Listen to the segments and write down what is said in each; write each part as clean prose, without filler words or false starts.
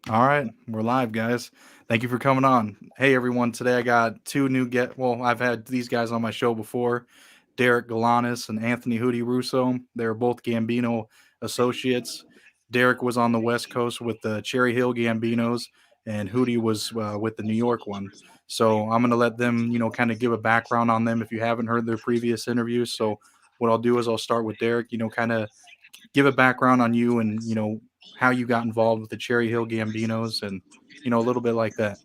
All right, we're live, guys. Thank you for coming on. Hey, everyone. Today I got two new Well, I've had these guys on my show before, Derek Galanis and Anthony Hootie Russo. They're both Gambino associates. Derek was on the West Coast with the Cherry Hill Gambinos, and Hootie was with the New York one. So I'm gonna let them, kind of give a background on them if you haven't heard their previous interviews. So what I'll do is I'll start with Derek. Kind of give a background on you and how you got involved with the Cherry Hill Gambinos and a little bit like that.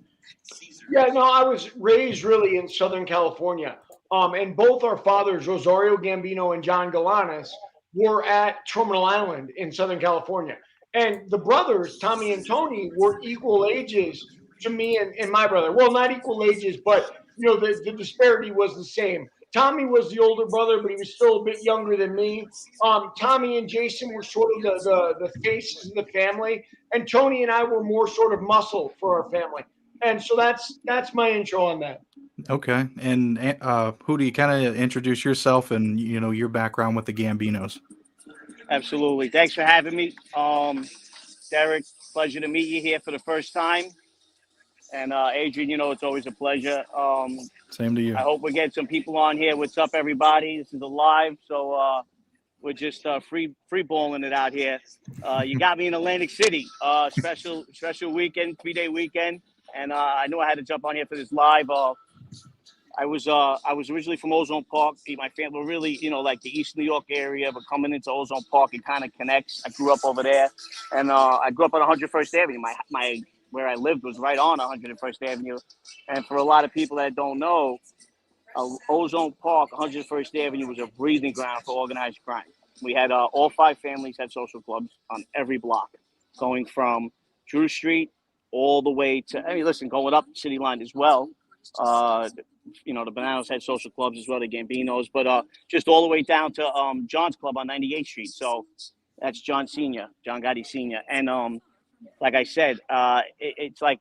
Yeah, no, I was raised really in Southern California. And both our fathers, Rosario Gambino and John Galanis, were at Terminal Island in Southern California. And the brothers, Tommy and Tony, were equal ages to me and my brother. Well, not equal ages, but the disparity was the same. Tommy was the older brother, but he was still a bit younger than me. Tommy and Jason were sort of the faces of the family, and Tony and I were more sort of muscle for our family. And so that's my intro on that. Okay, and who do you kind of introduce yourself and your background with the Gambinos? Absolutely. Thanks for having me. Derek, pleasure to meet you here for the first time. And Adrian, it's always a pleasure. Same to you. I hope we get some people on here. What's up, everybody? This is a live, so we're just free balling it out here. You got me in Atlantic City. Special weekend, 3-day weekend, and I knew I had to jump on here for this live. I was originally from Ozone Park. My family were really, like the East New York area, but coming into Ozone Park, it kind of connects. I grew up over there, and I grew up on 101st Avenue. My where I lived was right on 101st Avenue, and for a lot of people that don't know, Ozone Park, 101st Avenue was a breeding ground for organized crime. We had all five families had social clubs on every block, going from Drew Street all the way to. I mean, listen, going up City Line as well. Uh, the Bananas had social clubs as well, the Gambinos, but just all the way down to John's Club on 98th Street. So that's John Senior, John Gotti Senior, and like I said, it's like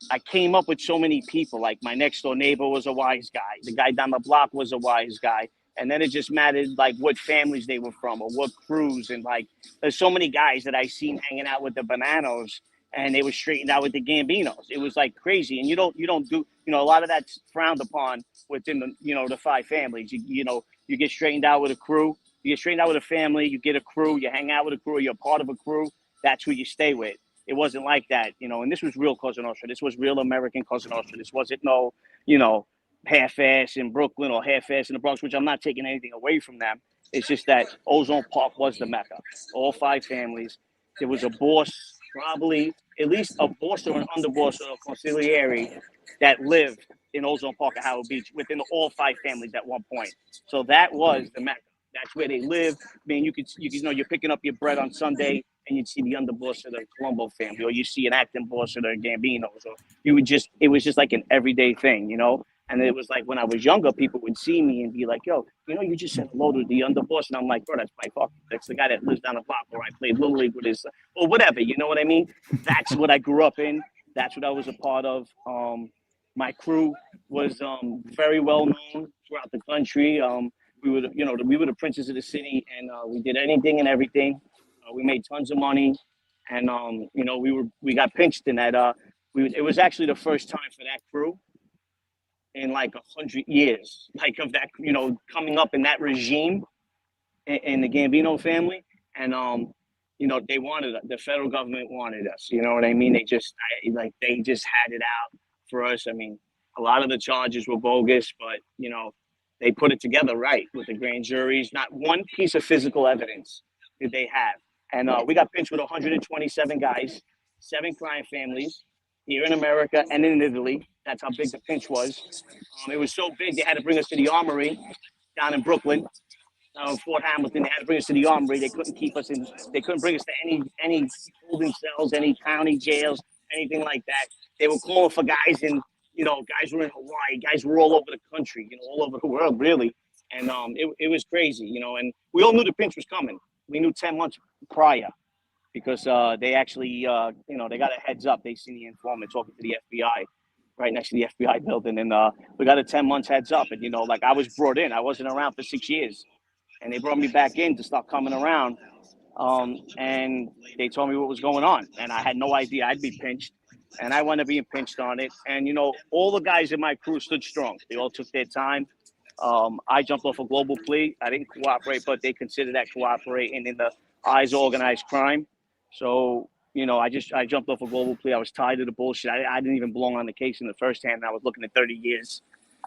I came up with so many people. Like my next door neighbor was a wise guy. The guy down the block was a wise guy. And then it just mattered like what families they were from or what crews. And like there's so many guys that I seen hanging out with the Bananos and they were straightened out with the Gambinos. It was like crazy. And you don't do, a lot of that's frowned upon within the five families. You get straightened out with a crew, you get straightened out with a family, you get a crew, you hang out with a crew, you're part of a crew. That's who you stay with. It wasn't like that, and this was real Cosa Nostra. This was real American Cosa Nostra. This wasn't no, half-ass in Brooklyn or half-ass in the Bronx, which I'm not taking anything away from them. It's just that Ozone Park was the Mecca. All five families. There was a boss, probably at least a boss or an underboss or a consigliere that lived in Ozone Park at Howard Beach within all five families at one point. So that was the Mecca. That's where they live. I mean, you're picking up your bread on Sunday and you'd see the underboss of the Colombo family, or you see an acting boss of the Gambinos, or it was just like an everyday thing. And it was like when I was younger, people would see me and be like, yo, you just said hello to the underboss. And I'm like, bro, that's the guy that lives down the block where I played Little League with his, or whatever, you know what I mean? That's what I grew up in. That's what I was a part of. My crew was very well known throughout the country. We were the princes of the city, and we did anything and everything. We made tons of money, and we got pinched in that. It was actually the first time for that crew in like 100 years, like of that, coming up in that regime in the Gambino family, and they wanted the federal government wanted us. You know what I mean? They just had it out for us. I mean, a lot of the charges were bogus, but they put it together right with the grand juries. Not one piece of physical evidence did they have. And we got pinched with 127 guys, 7 crime families here in America and in Italy. That's how big the pinch was. It was so big they had to bring us to the Armory down in Brooklyn, Fort Hamilton. They had to bring us to the Armory. They couldn't keep us in. They couldn't bring us to any holding cells, any county jails, anything like that. They were calling for guys in. Guys were in Hawaii. Guys were all over the country. All over the world, really. And it was crazy. And we all knew the pinch was coming. We knew 10 months prior because they actually, they got a heads up. They seen the informant talking to the FBI right next to the FBI building. And we got a 10 months heads up. And, like I was brought in. I wasn't around for 6 years. And they brought me back in to start coming around. and they told me what was going on, and I had no idea I'd be pinched, and I wound up being pinched on it. And all the guys in my crew stood strong. They all took their time. I jumped off a global plea. I didn't cooperate, but they considered that cooperating in the eyes of organized crime. So I jumped off a global plea. I was tired of the bullshit. I didn't even belong on the case in the first hand. And I was looking at 30 years,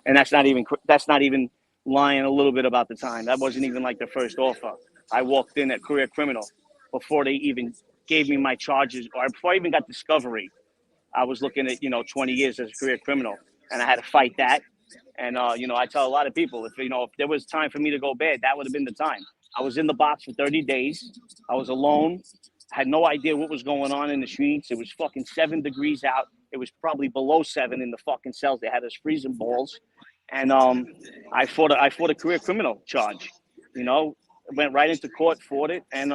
and that's not even lying a little bit about the time. That wasn't even like the first offer. I walked in at career criminal before they even gave me my charges, or before I even got discovery. I was looking at 20 years as a career criminal, and I had to fight that. And I tell a lot of people, if there was time for me to go bad, that would have been the time. I was in the box for 30 days. I was alone. Had no idea what was going on in the streets. It was fucking 7 degrees out. It was probably below 7 in the fucking cells. They had us freezing balls, and I fought a career criminal charge. Went right into court, fought it, and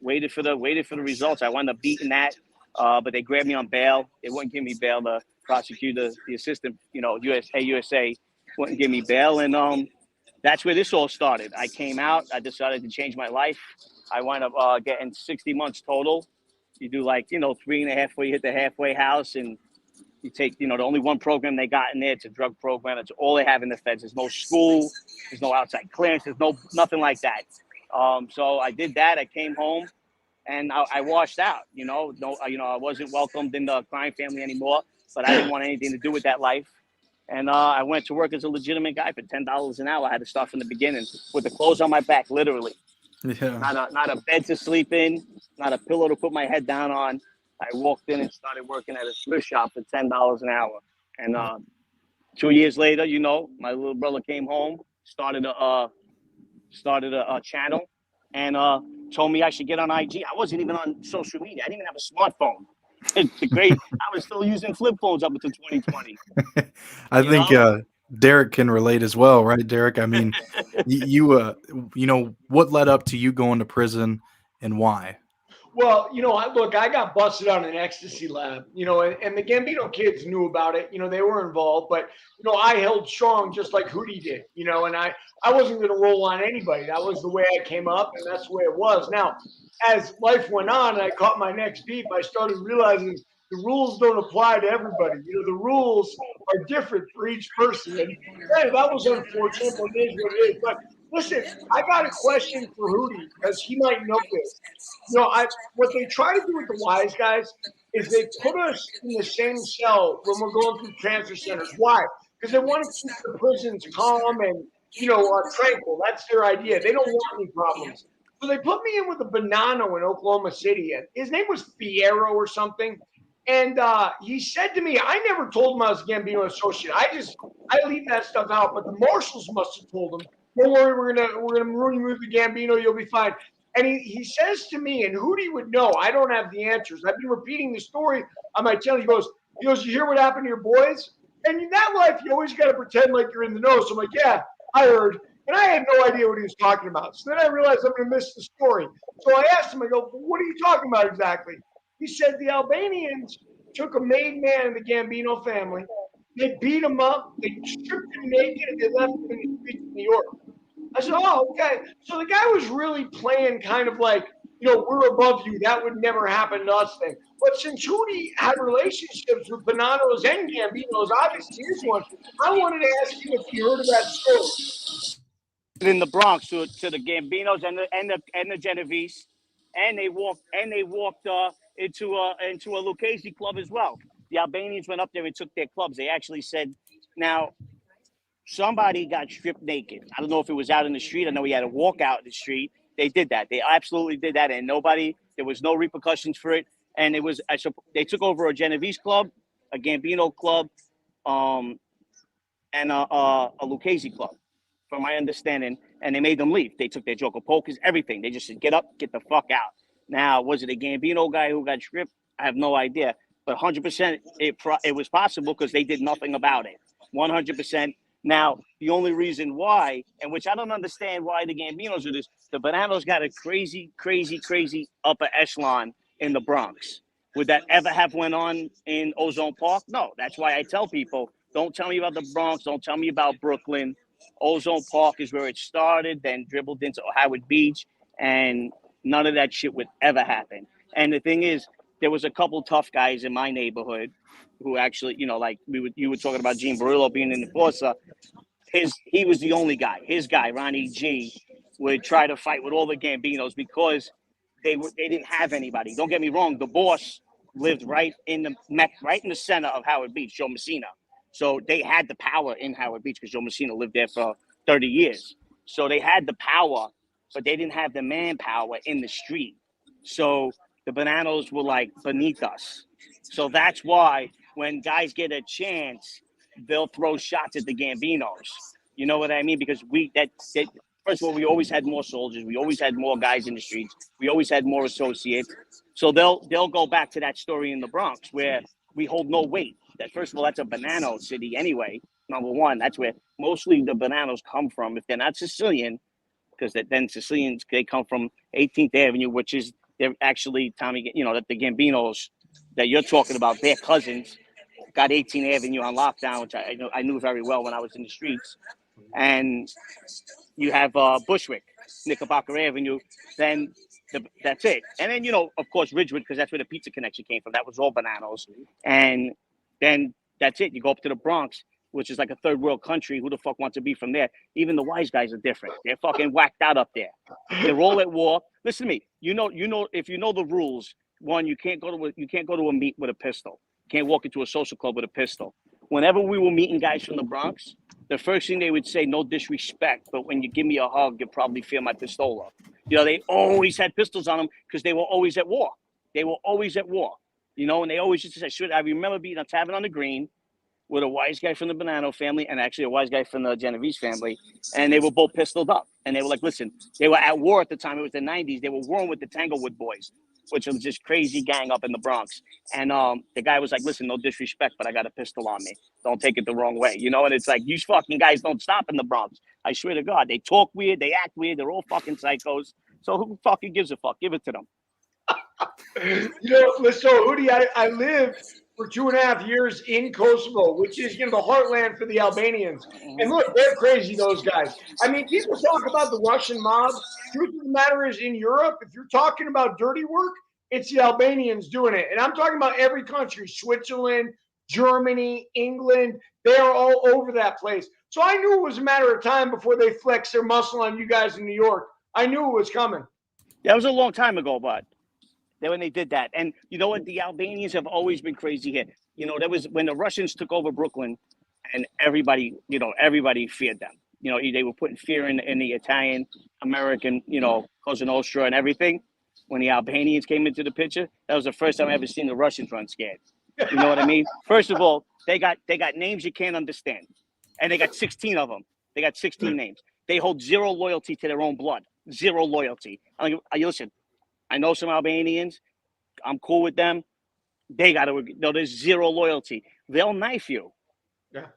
waited for the results. I wound up beating that, but they grabbed me on bail. They wouldn't give me bail. The prosecutor, the assistant, USA wouldn't give me bail, and that's where this all started. I came out. I decided to change my life. I wound up getting 60 months total. You do 3.5 where you hit the halfway house, and you take, the only one program they got in there. It's a drug program. It's all they have in the feds. There's no school. There's no outside clearance. There's nothing like that. So I did that. I came home, and I washed out. I wasn't welcomed in the crime family anymore, but I didn't want anything to do with that life. And I went to work as a legitimate guy for $10 an hour. I had to start from the beginning with the clothes on my back, literally. Yeah. Not a bed to sleep in, not a pillow to put my head down on. I walked in and started working at a thrift shop for $10 an hour. And 2 years later, my little brother came home, started a channel, and told me I should get on IG. I wasn't even on social media. I didn't even have a smartphone. I was still using flip phones up until 2020. I think Derek can relate as well, right, Derek? I mean, what led up to you going to prison and why? Well, I got busted on an ecstasy lab, and the Gambino kids knew about it. They were involved, but, I held strong just like Hootie did, and I wasn't going to roll on anybody. That was the way I came up, and that's the way it was. Now, as life went on and I caught my next beat, I started realizing the rules don't apply to everybody. The rules are different for each person. And that was unfortunate, but it is what it is. But listen, I got a question for Hootie because he might know this. What they try to do with the wise guys is they put us in the same cell when we're going through transfer centers. Why? Because they want to keep the prisons calm and tranquil. That's their idea. They don't want any problems. So they put me in with a Bonanno in Oklahoma City, and his name was Fierro or something. And he said to me, I never told him I was a Gambino associate. I leave that stuff out, but the marshals must have told him. Don't worry, we're gonna remove the Gambino. You'll be fine. And he says to me, and Hootie would know, I don't have the answers. I've been repeating the story on my channel. He goes, you hear what happened to your boys? And in that life, you always got to pretend like you're in the know. So I'm like, yeah, I heard. And I had no idea what he was talking about. So then I realized I'm going to miss the story. So I asked him, I go, what are you talking about exactly? He said the Albanians took a made man in the Gambino family. They beat him up. They stripped him naked, and they left him in the streets of New York. I said, oh, okay. So the guy was really playing kind of like, we're above you. That would never happen to us thing. But since Hootie had relationships with Bonanos and Gambinos, obviously this one, I wanted to ask you if you heard of that story. In the Bronx to the Gambinos and the Genovese, and they walked into a Lucchese club as well. The Albanians went up there and took their clubs. They actually said, now, somebody got stripped naked. I don't know if it was out in the street. I know he had to walk out in the street. They did that. They absolutely did that, and there was no repercussions for it. And they took over a Genovese club, a Gambino club, and a Lucchese club, from my understanding. And they made them leave. They took their Joker Pokers, everything. They just said, get up, get the fuck out. Now, was it a Gambino guy who got stripped? I have no idea. But 100% it was possible because they did nothing about it. 100%. Now, the only reason why, and which I don't understand why the Gambinos do this, the Bonanos got a crazy, crazy, crazy upper echelon in the Bronx. Would that ever have went on in Ozone Park? No. That's why I tell people, don't tell me about the Bronx. Don't tell me about Brooklyn. Ozone Park is where it started, then dribbled into Howard Beach. And none of that shit would ever happen. And the thing is, there was a couple tough guys in my neighborhood who actually, like you were talking about Gene Barillo being in the Forza. He was the only guy. His guy, Ronnie G, would try to fight with all the Gambinos because they didn't have anybody. Don't get me wrong. The boss lived right in the center of Howard Beach, Joe Messina. So they had the power in Howard Beach because Joe Messina lived there for 30 years. So they had the power, but they didn't have the manpower in the street. So the Bananos were like beneath us. So that's why when guys get a chance, they'll throw shots at the Gambinos. You know what I mean? Because first of all, we always had more soldiers. We always had more guys in the streets. We always had more associates. So they'll go back to that story in the Bronx where we hold no weight. That first of all, that's a Banano city anyway. Number one, that's where mostly the Bananos come from. If they're not Sicilian, because then Sicilians, they come from 18th Avenue, which is they're actually Tommy. That the Gambinos that you're talking about, their cousins got 18th Avenue on lockdown, which I knew very well when I was in the streets. And you have Bushwick, Knickerbocker Avenue, then that's it. And then, of course, Ridgewood, because that's where the pizza connection came from. That was all Bananos. And then that's it. You go up to the Bronx, which is like a third world country. Who the fuck wants to be from there? Even the wise guys are different. They're fucking whacked out up there. They're all at war. Listen to me. If you know the rules, one, you can't go to a meet with a pistol. You can't walk into a social club with a pistol. Whenever we were meeting guys from the Bronx, the first thing they would say, no disrespect, but when you give me a hug, you'll probably feel my pistola. They always had pistols on them because they were always at war. They were always at war, and they always used to say, "Should I remember being on Tavern on the Green with a wise guy from the Bonanno family and actually a wise guy from the Genovese family, and they were both pistoled up. And they were like, listen, they were at war at the time. It was the 90s. They were warring with the Tanglewood Boys, which was just crazy gang up in the Bronx. And the guy was like, listen, no disrespect, but I got a pistol on me. Don't take it the wrong way. And it's like, you fucking guys don't stop in the Bronx. I swear to God, they talk weird. They act weird. They're all fucking psychos. So who fucking gives a fuck? Give it to them. So Hootie, I lived for 2.5 years in Kosovo, which is the heartland for the Albanians. And look, they're crazy, those guys. I mean, people talk about the Russian mob. Truth of the matter is, in Europe, if you're talking about dirty work, it's the Albanians doing it. And I'm talking about every country: Switzerland, Germany, England. They are all over that place. So I knew it was a matter of time before they flexed their muscle on you guys in New York. I knew it was coming. That was a long time ago, bud. When they did that. And you know what? The Albanians have always been crazy here. That was when the Russians took over Brooklyn, and everybody feared them. They were putting fear in the Italian, American, Cosa Nostra and everything. When the Albanians came into the picture, that was the first time I ever seen the Russians run scared. You know what I mean? First of all, they got names you can't understand. And they got 16 of them. They got 16 names. They hold zero loyalty to their own blood. Zero loyalty. Listen, I know some Albanians. I'm cool with them. There's zero loyalty. They'll knife you,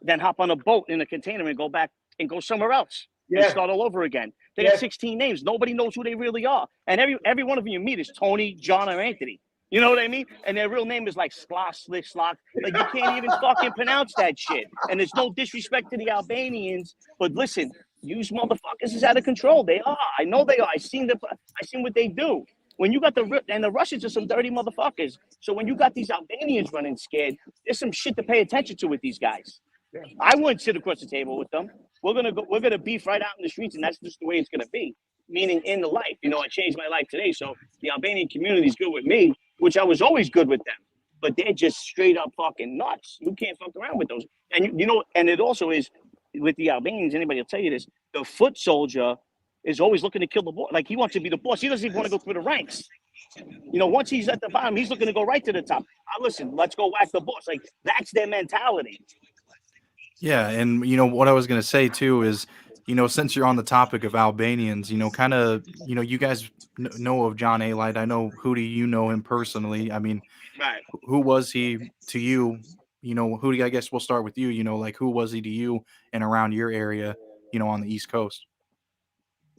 then hop on a boat in a container and go back and go somewhere else and start all over again. They got 16 names. Nobody knows who they really are. And every one of them you meet is Tony, John, or Anthony. You know what I mean? And their real name is like Skla, Slick, Slock. Like, you can't even fucking pronounce that shit. And there's no disrespect to the Albanians. But listen, these motherfuckers is out of control. They are. I know they are. I seen what they do. When you got the Russians are some dirty motherfuckers. So when you got these Albanians running scared, there's some shit to pay attention to with these guys. I wouldn't sit across the table with them. We're gonna beef right out in the streets, and that's just the way it's gonna be. Meaning in the life. I changed my life today. So the Albanian community is good with me, which I was always good with them. But they're just straight up fucking nuts. You can't fuck around with those. And and it also is with the Albanians, anybody will tell you this, the foot soldier is always looking to kill the boss. Like, he wants to be the boss. He doesn't even want to go through the ranks. Once he's at the bottom, he's looking to go right to the top. Listen, let's go whack the boss. Like, that's their mentality. Yeah, and what I was going to say too is, since you're on the topic of Albanians, kind of, you guys know of John Alite. I know Hootie, you know him personally. I mean, right. Who was he to you? Hootie, I guess we'll start with you. Like, who was he to you and around your area, on the East Coast?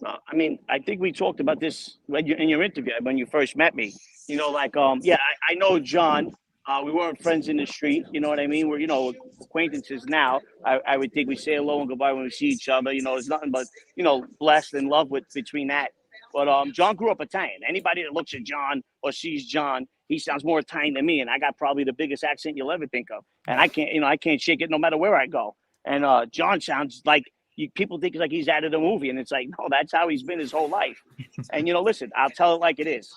I mean, I think we talked about this in your interview when you first met me. I know John. We weren't friends in the street. You know what I mean? We're, acquaintances now. I would think we say hello and goodbye when we see each other. There's nothing but, blessed and love between that. But John grew up Italian. Anybody that looks at John or sees John, he sounds more Italian than me, and I got probably the biggest accent you'll ever think of. And I can't shake it no matter where I go. And John sounds like people think like he's out of the movie, and it's like, no, that's how he's been his whole life. And listen, I'll tell it like it is.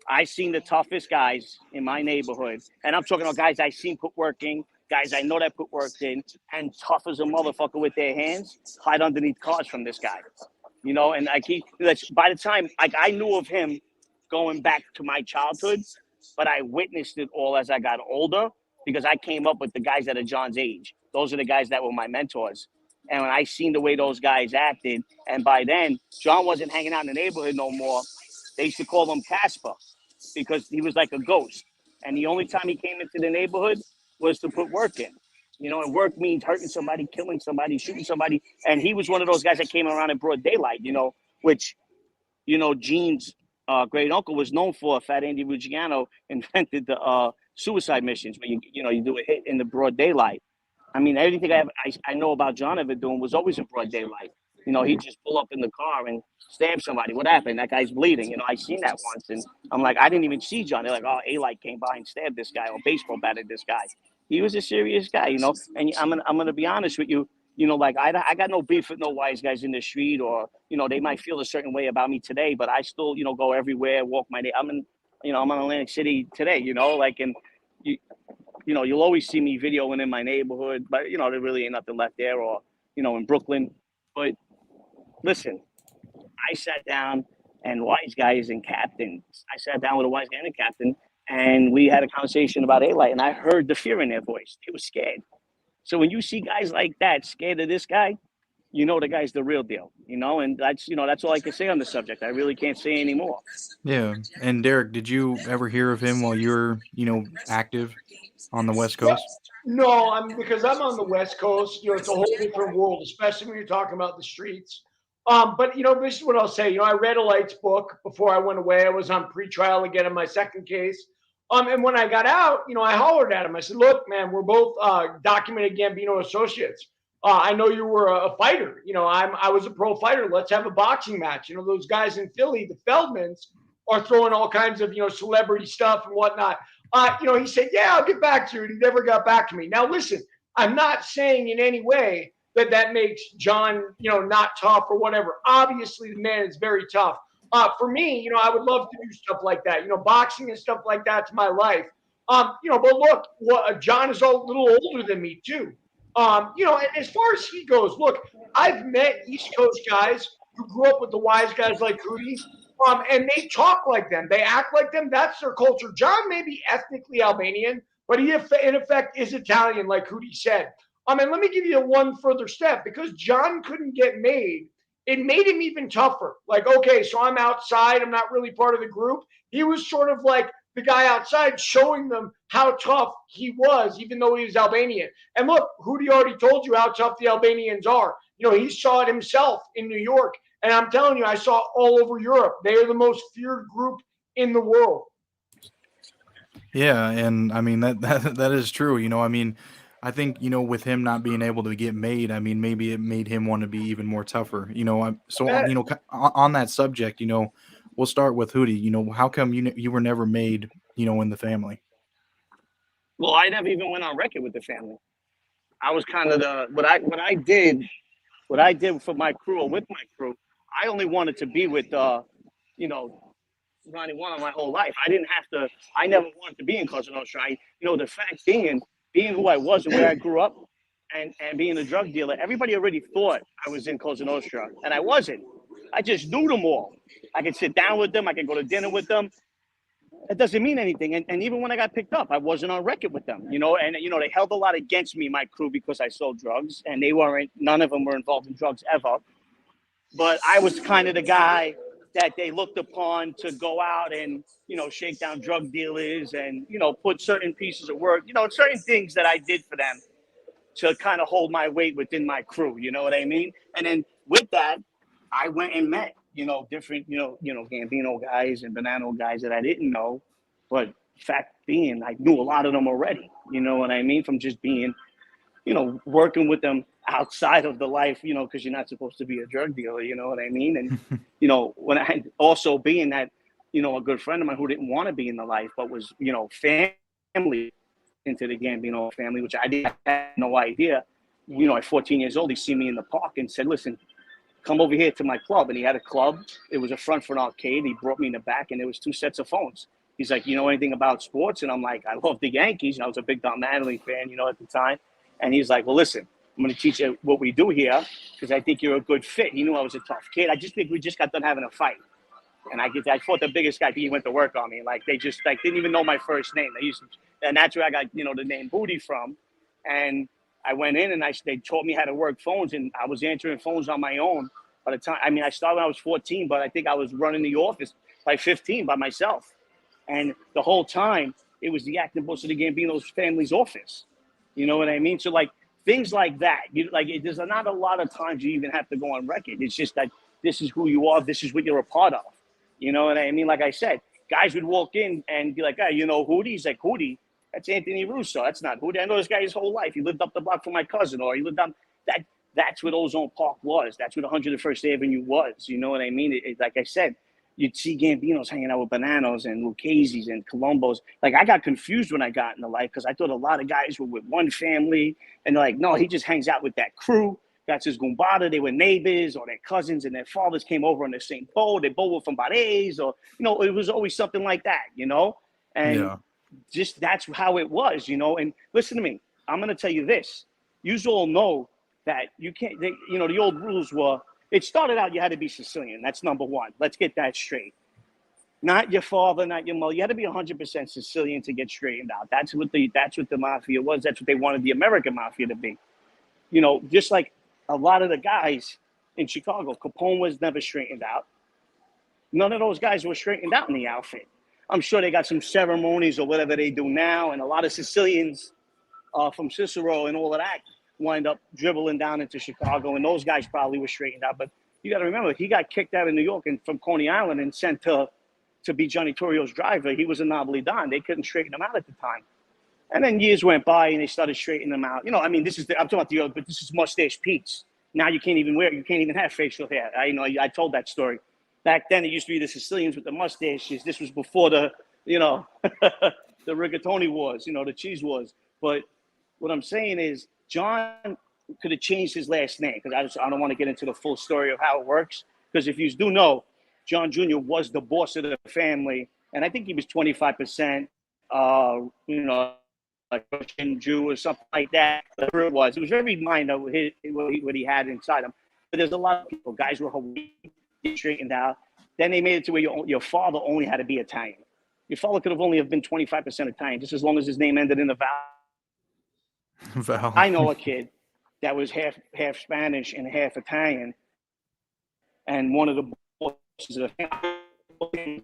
I seen the toughest guys in my neighborhood, and I'm talking about guys I seen put work in, guys I know that put work in, and tough as a motherfucker with their hands, hide underneath cars from this guy. And like by the time I knew of him going back to my childhood, but I witnessed it all as I got older because I came up with the guys that are John's age. Those are the guys that were my mentors. And when I seen the way those guys acted, and by then John wasn't hanging out in the neighborhood no more. They used to call him Casper because he was like a ghost. And the only time he came into the neighborhood was to put work in. And work means hurting somebody, killing somebody, shooting somebody. And he was one of those guys that came around in broad daylight, which, Gene's great uncle was known for. Fat Andy Ruggiano invented the suicide missions where you do a hit in the broad daylight. I mean, everything I know about John ever doing was always in broad daylight. He'd just pull up in the car and stab somebody. What happened? That guy's bleeding. I seen that once. And I'm like, I didn't even see John. They're like, oh, Alite came by and stabbed this guy or baseball batted this guy. He was a serious guy, and I'm gonna be honest with you, like I got no beef with no wise guys in the street, or they might feel a certain way about me today, but I still go everywhere, walk my day. I'm in Atlantic City today, and you'll always see me videoing in my neighborhood, but there really ain't nothing left there, or in Brooklyn. But listen, I sat down and wise guys and captains. I sat down with a wise guy and a captain. And we had a conversation about Alite, and I heard the fear in their voice. They were scared. So when you see guys like that scared of this guy, the guy's the real deal. And that's all I can say on the subject. I really can't say anymore. Yeah. And Derek, did you ever hear of him while you were, active on the West Coast? No, because I'm on the West Coast. It's a whole different world, especially when you're talking about the streets. But this is what I'll say. I read Alite's book before I went away. I was on pretrial again in my second case. And when I got out, I hollered at him. I said, "Look, man, we're both documented Gambino associates. I know you were a fighter. I was a pro fighter. Let's have a boxing match. Those guys in Philly, the Feldmans, are throwing all kinds of celebrity stuff and whatnot." He said, "Yeah, I'll get back to you." And he never got back to me. Now, listen, I'm not saying in any way that makes John, not tough or whatever. Obviously, the man is very tough. For me, I would love to do stuff like that, boxing and stuff like that to my life. But look, John is a little older than me too. As far as he goes, look, I've met East Coast guys who grew up with the wise guys like Hootie, and they talk like them. They act like them. That's their culture. John may be ethnically Albanian, but he, in effect, is Italian, like Hootie said. And let me give you one further step. Because John couldn't get made, it made him even tougher. Like, okay, so I'm outside. I'm not really part of the group. He was sort of like the guy outside showing them how tough he was, even though he was Albanian. And look, Hootie already told you how tough the Albanians are. He saw it himself in New York. And I'm telling you, I saw it all over Europe. They are the most feared group in the world. Yeah, and I mean that is true. I think with him not being able to get made, maybe it made him want to be even more tougher. On that subject, we'll start with Hootie. How come you were never made, in the family? Well, I never even went on record with the family. I was kind of what I did for my crew or with my crew. I only wanted to be with Ronnie One my whole life. I didn't have to. I never wanted to be in Cosa Nostra. The fact being who I was and where I grew up, and being a drug dealer, everybody already thought I was in Cosa Nostra, and I wasn't. I just knew them all. I could sit down with them. I could go to dinner with them. It doesn't mean anything. And even when I got picked up, I wasn't on record with them. They held a lot against me, my crew, because I sold drugs, and none of them were involved in drugs ever. But I was kind of the guy that they looked upon to go out and, shake down drug dealers and, put certain pieces of work, certain things that I did for them to kind of hold my weight within my crew. You know what I mean? And then with that, I went and met, different, Gambino guys and Banana guys that I didn't know. But fact being, I knew a lot of them already. You know what I mean? From just being working with them outside of the life, because you're not supposed to be a drug dealer, you know what I mean? And, when I had also being that, a good friend of mine who didn't want to be in the life, but was, family into the Gambino family, which I had no idea. At 14 years old, he seen me in the park and said, listen, come over here to my club. And he had a club. It was a front for an arcade. He brought me in the back, and there was 2 sets of phones. He's like, you know anything about sports? And I'm like, I love the Yankees. And I was a big Don Mattingly fan, at the time. And he's like, well, listen, I'm going to teach you what we do here because I think you're a good fit. He knew I was a tough kid. I just think we just got done having a fight. And I fought the biggest guy. He went to work on me. Like, they just didn't even know my first name. And that's where I got, the name Hootie from. And I went in and they taught me how to work phones, and I was answering phones on my own. By the time, I started when I was 14, but I think I was running the office by 15 by myself. And the whole time, it was the acting boss of the Gambinos family's office. You know what I mean? So, things like that. There's not a lot of times you even have to go on record. It's just that this is who you are. This is what you're a part of. You know what I mean? Like I said, guys would walk in and be like, hey, Hootie? He's like, Hootie? That's Anthony Russo. That's not Hootie. I know this guy his whole life. He lived up the block from my cousin, or he lived on that. That's what Ozone Park was. That's what 101st Avenue was. You know what I mean? Like I said, you'd see Gambinos hanging out with Bananos and Lucchese's and Colombos. I got confused when I got into life because I thought a lot of guys were with one family, and they're like, no, he just hangs out with that crew. That's his gumbada. They were neighbors or their cousins, and their fathers came over on the same boat. They both were from Barres, or, it was always something like that, And just that's how it was, And listen to me. I'm going to tell you this. You all know that you can't, the old rules were, it started out you had to be Sicilian. That's number one. Let's get that straight. Not your father, not your mother. You had to be 100% Sicilian to get straightened out. That's what the Mafia was. That's what they wanted the American Mafia to be. Just like a lot of the guys in Chicago, Capone was never straightened out. None of those guys were straightened out in the outfit. I'm sure they got some ceremonies or whatever they do now. And a lot of Sicilians from Cicero and all of that wind up dribbling down into Chicago. And those guys probably were straightened out. But you got to remember, he got kicked out of New York and from Coney Island and sent to be Johnny Torrio's driver. He was a Nobly Don. They couldn't straighten him out at the time. And then years went by and they started straightening them out. I'm talking about the other, but this is Mustache Pete's. Now you can't even have facial hair. I told that story. Back then it used to be the Sicilians with the mustaches. This was before the, the rigatoni wars, the cheese wars. But what I'm saying is John could have changed his last name because I don't want to get into the full story of how it works. Because if you do know, John Jr. was the boss of the family. And I think he was 25%, like Russian Jew or something like that. Whatever it was very minor what he had inside him. But there's a lot of people, guys were Hawaii, straightened out. Then they made it to where your father only had to be Italian. Your father could have only been 25% Italian, just as long as his name ended in a vowel. Val. I know a kid that was half Spanish and half Italian, and one of the bosses of the family.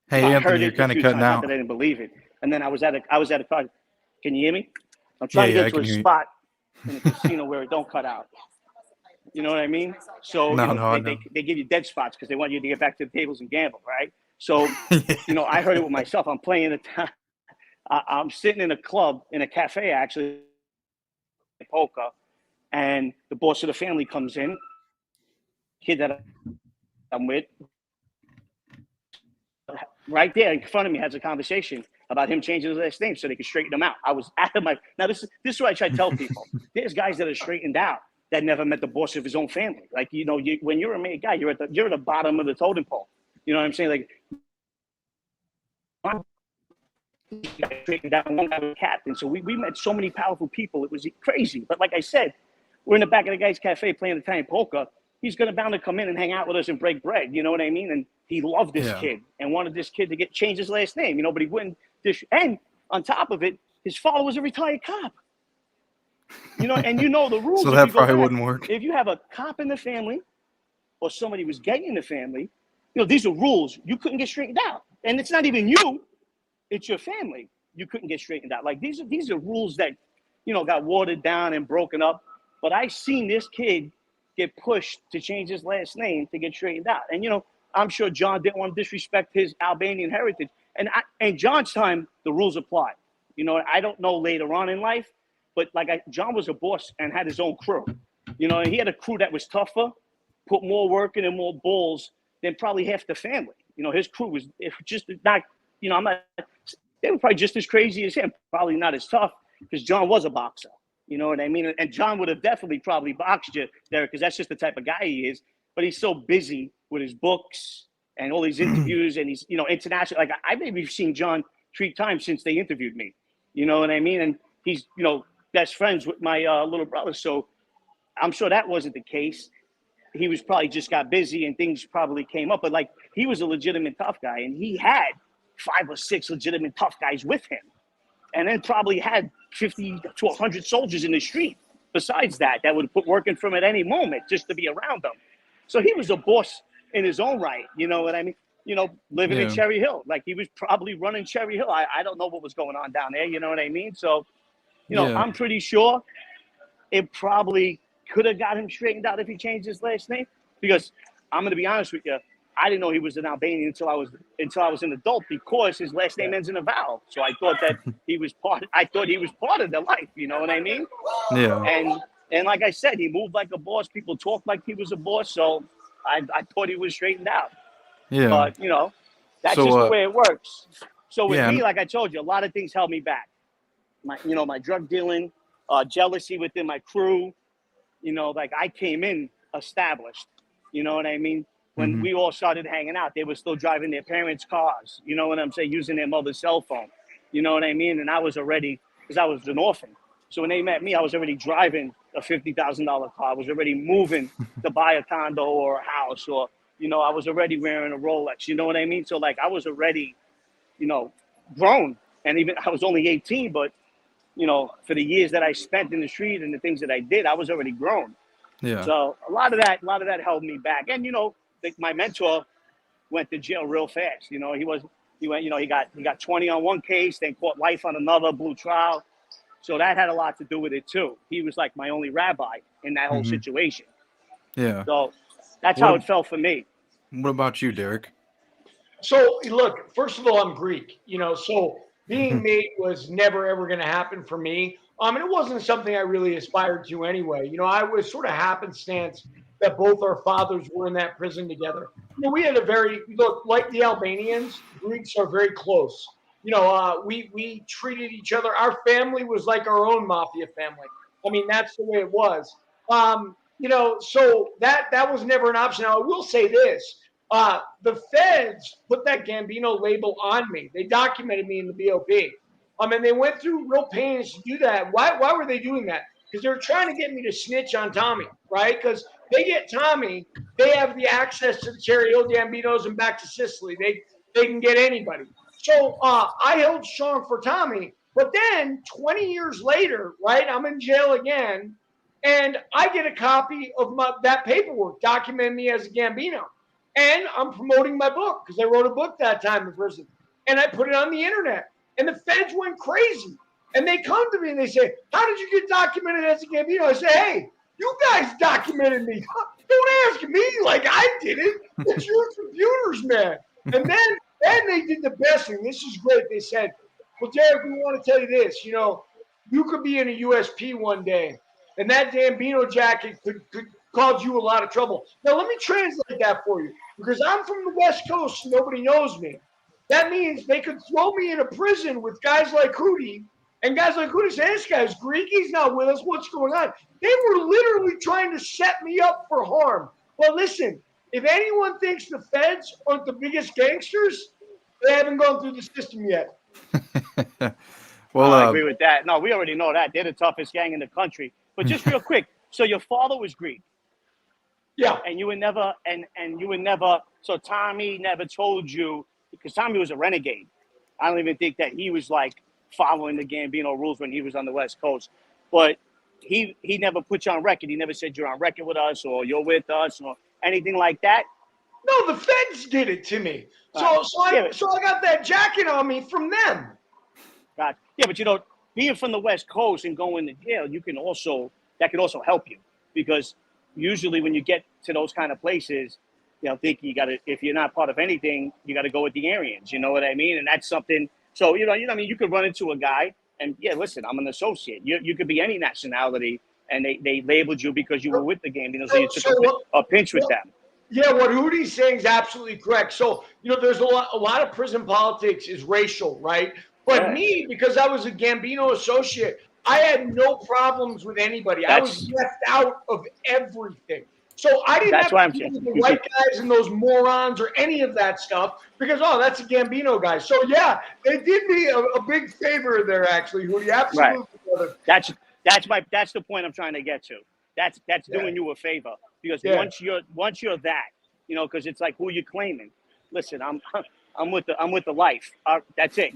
Hey, Anthony, you're kind of cutting out. That I didn't believe it. And then I was at a car. Can you hear me? I'm trying to get to a spot in the casino where it don't cut out. You know what I mean? So they give you dead spots because they want you to get back to the tables and gamble, right? So, I heard it with myself. I'm playing I'm sitting in a club, in a cafe, actually, poker, and the boss of the family comes in, kid that I'm with, right there in front of me has a conversation about him changing his last name so they could straighten him out. I was out of my – now, this is what I try to tell people. There's guys that are straightened out that never met the boss of his own family. Like, when you're a made guy, you're at the bottom of the totem pole. You know what I'm saying? Like, straightened down, one guy was captain. So we met so many powerful people. It was crazy. But like I said, we're in the back of the guy's cafe playing Italian polka. He's bound to come in and hang out with us and break bread. You know what I mean? And he loved this kid and wanted this kid to change his last name, but he wouldn't. And on top of it, his father was a retired cop. And the rules. So that probably wouldn't work. If you have a cop in the family or somebody was getting in the family, these are rules. You couldn't get straightened out. And it's not even you. It's your family. You couldn't get straightened out. Like, these are rules that, got watered down and broken up. But I seen this kid get pushed to change his last name to get straightened out. And, I'm sure John didn't want to disrespect his Albanian heritage. And John's time, the rules applied. I don't know later on in life, but John was a boss and had his own crew, and he had a crew that was tougher, put more work in and more balls than probably half the family. His crew was just not, they were probably just as crazy as him, probably not as tough because John was a boxer. You know what I mean? And John would have definitely probably boxed you, Derek, because that's just the type of guy he is. But he's so busy with his books and all these interviews, and he's, international. Like I maybe seen John 3 times since they interviewed me. You know what I mean? And he's, best friends with my little brother. So I'm sure that wasn't the case. He was probably just got busy and things probably came up. But like he was a legitimate tough guy, and he had 5 or 6 legitimate tough guys with him, and then probably had 50 to 100 soldiers in the street. Besides that would put working for him at any moment just to be around them. So he was a boss in his own right. You know what I mean? Living in Cherry Hill, like he was probably running Cherry Hill. I don't know what was going on down there. You know what I mean? So, I'm pretty sure it probably could have got him straightened out if he changed his last name. Because I'm going to be honest with you, I didn't know he was an Albanian until I was an adult, because his last name ends in a vowel. So I thought that he was part of their life. You know what I mean? Yeah. And like I said, he moved like a boss. People talked like he was a boss. So I thought he was straightened out. Yeah. But that's So, just the way it works. So with yeah, me, like I told you, a lot of things held me back. My drug dealing, jealousy within my crew. Like I came in established. You know what I mean? When we all started hanging out, they were still driving their parents' cars. You know what I'm saying? Using their mother's cell phone. You know what I mean? And I was already, because I was an orphan. So when they met me, I was already driving a $50,000 car. I was already moving to buy a condo or a house, or, I was already wearing a Rolex. You know what I mean? So like I was already, grown. And even I was only 18, but, for the years that I spent in the street and the things that I did, I was already grown. Yeah. So a lot of that held me back. And, my mentor went to jail real fast. He got 20 on one case, then caught life on another, blue trial. So that had a lot to do with it too. He was like my only rabbi in that whole situation. Yeah. So that's how it felt for me. What about you, Derek? So look, first of all, I'm Greek, so being mate was never ever going to happen for me. And it wasn't something I really aspired to anyway. I was sort of happenstance that both our fathers were in that prison together. We had like the Albanians, Greeks are very close. We treated each other. Our family was like our own mafia family. I mean, that's the way it was. So that was never an option. Now, I will say this. The feds put that Gambino label on me. They documented me in the BOP. And they went through real pains to do that. Why were they doing that? Because they were trying to get me to snitch on Tommy, right? Because they get Tommy, they have the access to the Cherry Hill Gambinos and back to Sicily. They can get anybody. So I held strong for Tommy. But then 20 years later, right, I'm in jail again, and I get a copy of that paperwork documenting me as a Gambino. And I'm promoting my book because I wrote a book that time in prison. And I put it on the internet. And the feds went crazy. And they come to me and they say, how did you get documented as a Gambino? I say, hey, you guys documented me. Don't ask me like I did it. It's your computers, man. And then they did the best thing. This is great. They said, well, Derek, we want to tell you this. You could be in a USP one day, and that Gambino jacket could cause you a lot of trouble. Now, let me translate that for you, because I'm from the West Coast and nobody knows me. That means they could throw me in a prison with guys like Hootie, and guys like Hootie say, this guy's Greek, he's not with us, what's going on? They were literally trying to set me up for harm. Well, listen, if anyone thinks the feds aren't the biggest gangsters, they haven't gone through the system yet. Well, I agree with that. No, we already know that. They're the toughest gang in the country. But just real quick, so your father was Greek. Yeah. And you would never, so Tommy never told you, because Tommy was a renegade. I don't even think that he was like following the Gambino rules when he was on the West Coast. But he never put you on record. He never said you're on record with us or you're with us or anything like that. No, the feds did it to me. So I got that jacket on me from them. Right. Yeah, but being from the West Coast and going to jail, that can also help you, because usually when you get to those kind of places, think if you're not part of anything, you got to go with the Aryans. You know what I mean? And that's something. So you could run into a guy And yeah, listen, I'm an associate. You could be any nationality, and they labeled you because you were with the Gambinos, and you took a pinch with them. Yeah, what Hootie's saying is absolutely correct. So, there's a lot of prison politics is racial, right? But me, because I was a Gambino associate, I had no problems with anybody. I was left out of everything. So I didn't have to deal with the white guys and those morons or any of that stuff because, that's a Gambino guy. So, yeah, they did me a big favor there, actually, Hootie. Absolutely. Right. That's the point I'm trying to get to. That's doing you a favor because once you're that, because it's like who you claiming. Listen, I'm with the life. That's it.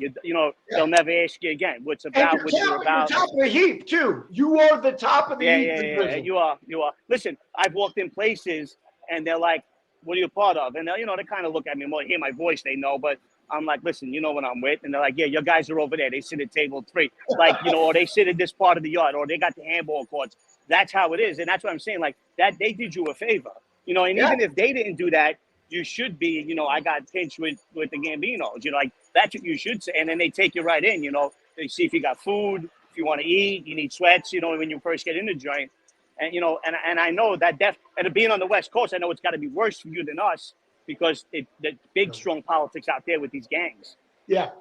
They'll never ask you again. What you're about. You're top of the heap too. You are the top of the heap. Yeah. You are. Listen, I've walked in places and they're like, "What are you part of?" And they kind of look at me more, hear my voice, they know, but I'm like, "Listen, you know what I'm with?" And they're like, "Yeah, your guys are over there. They sit at table 3, like or they sit in this part of the yard, or they got the handball courts." That's how it is, and that's what I'm saying. Like that, they did you a favor, and even if they didn't do that, you should be, I got pinched with the Gambinos, like that's what you should say. And then they take you right in, they see if you got food, if you want to eat, you need sweats, when you first get in the joint. And, and I know that and being on the West Coast, I know it's got to be worse for you than us because the big, strong politics out there with these gangs. Yeah.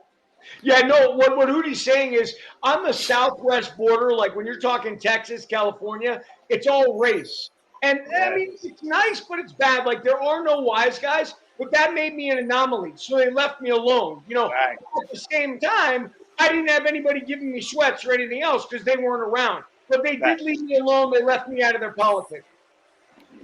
Yeah, no, what Hootie's saying is on the Southwest border, like when you're talking Texas, California, it's all race. And I mean, it's nice, but it's bad. Like there are no wise guys, but that made me an anomaly. So they left me alone. At the same time, I didn't have anybody giving me sweats or anything else because they weren't around. But they did leave me alone. They left me out of their politics.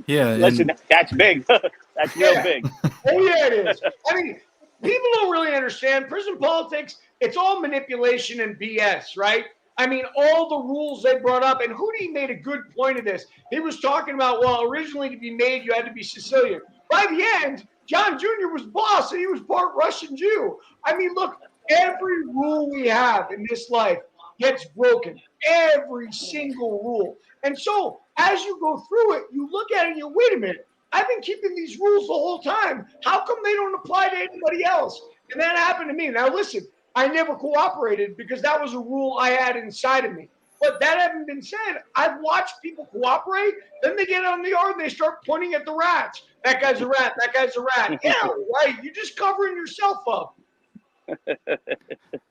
Yeah. Listen, that's big. That's real big. Oh, yeah, it is. I mean, people don't really understand prison politics. It's all manipulation and BS, right? I mean, all the rules they brought up, and Hootie made a good point of this. He was talking about, well, originally to be made, you had to be Sicilian. By the end, John Jr. was boss, and he was part Russian Jew. I mean, look, every rule we have in this life gets broken. Every single rule. And so, as you go through it, you look at it and you wait a minute. I've been keeping these rules the whole time. How come they don't apply to anybody else? And that happened to me. Now, listen, I never cooperated because that was a rule I had inside of me. But that having been said, I've watched people cooperate. Then they get on the yard and they start pointing at the rats. That guy's a rat. That guy's a rat. Yeah, right. You're just covering yourself up.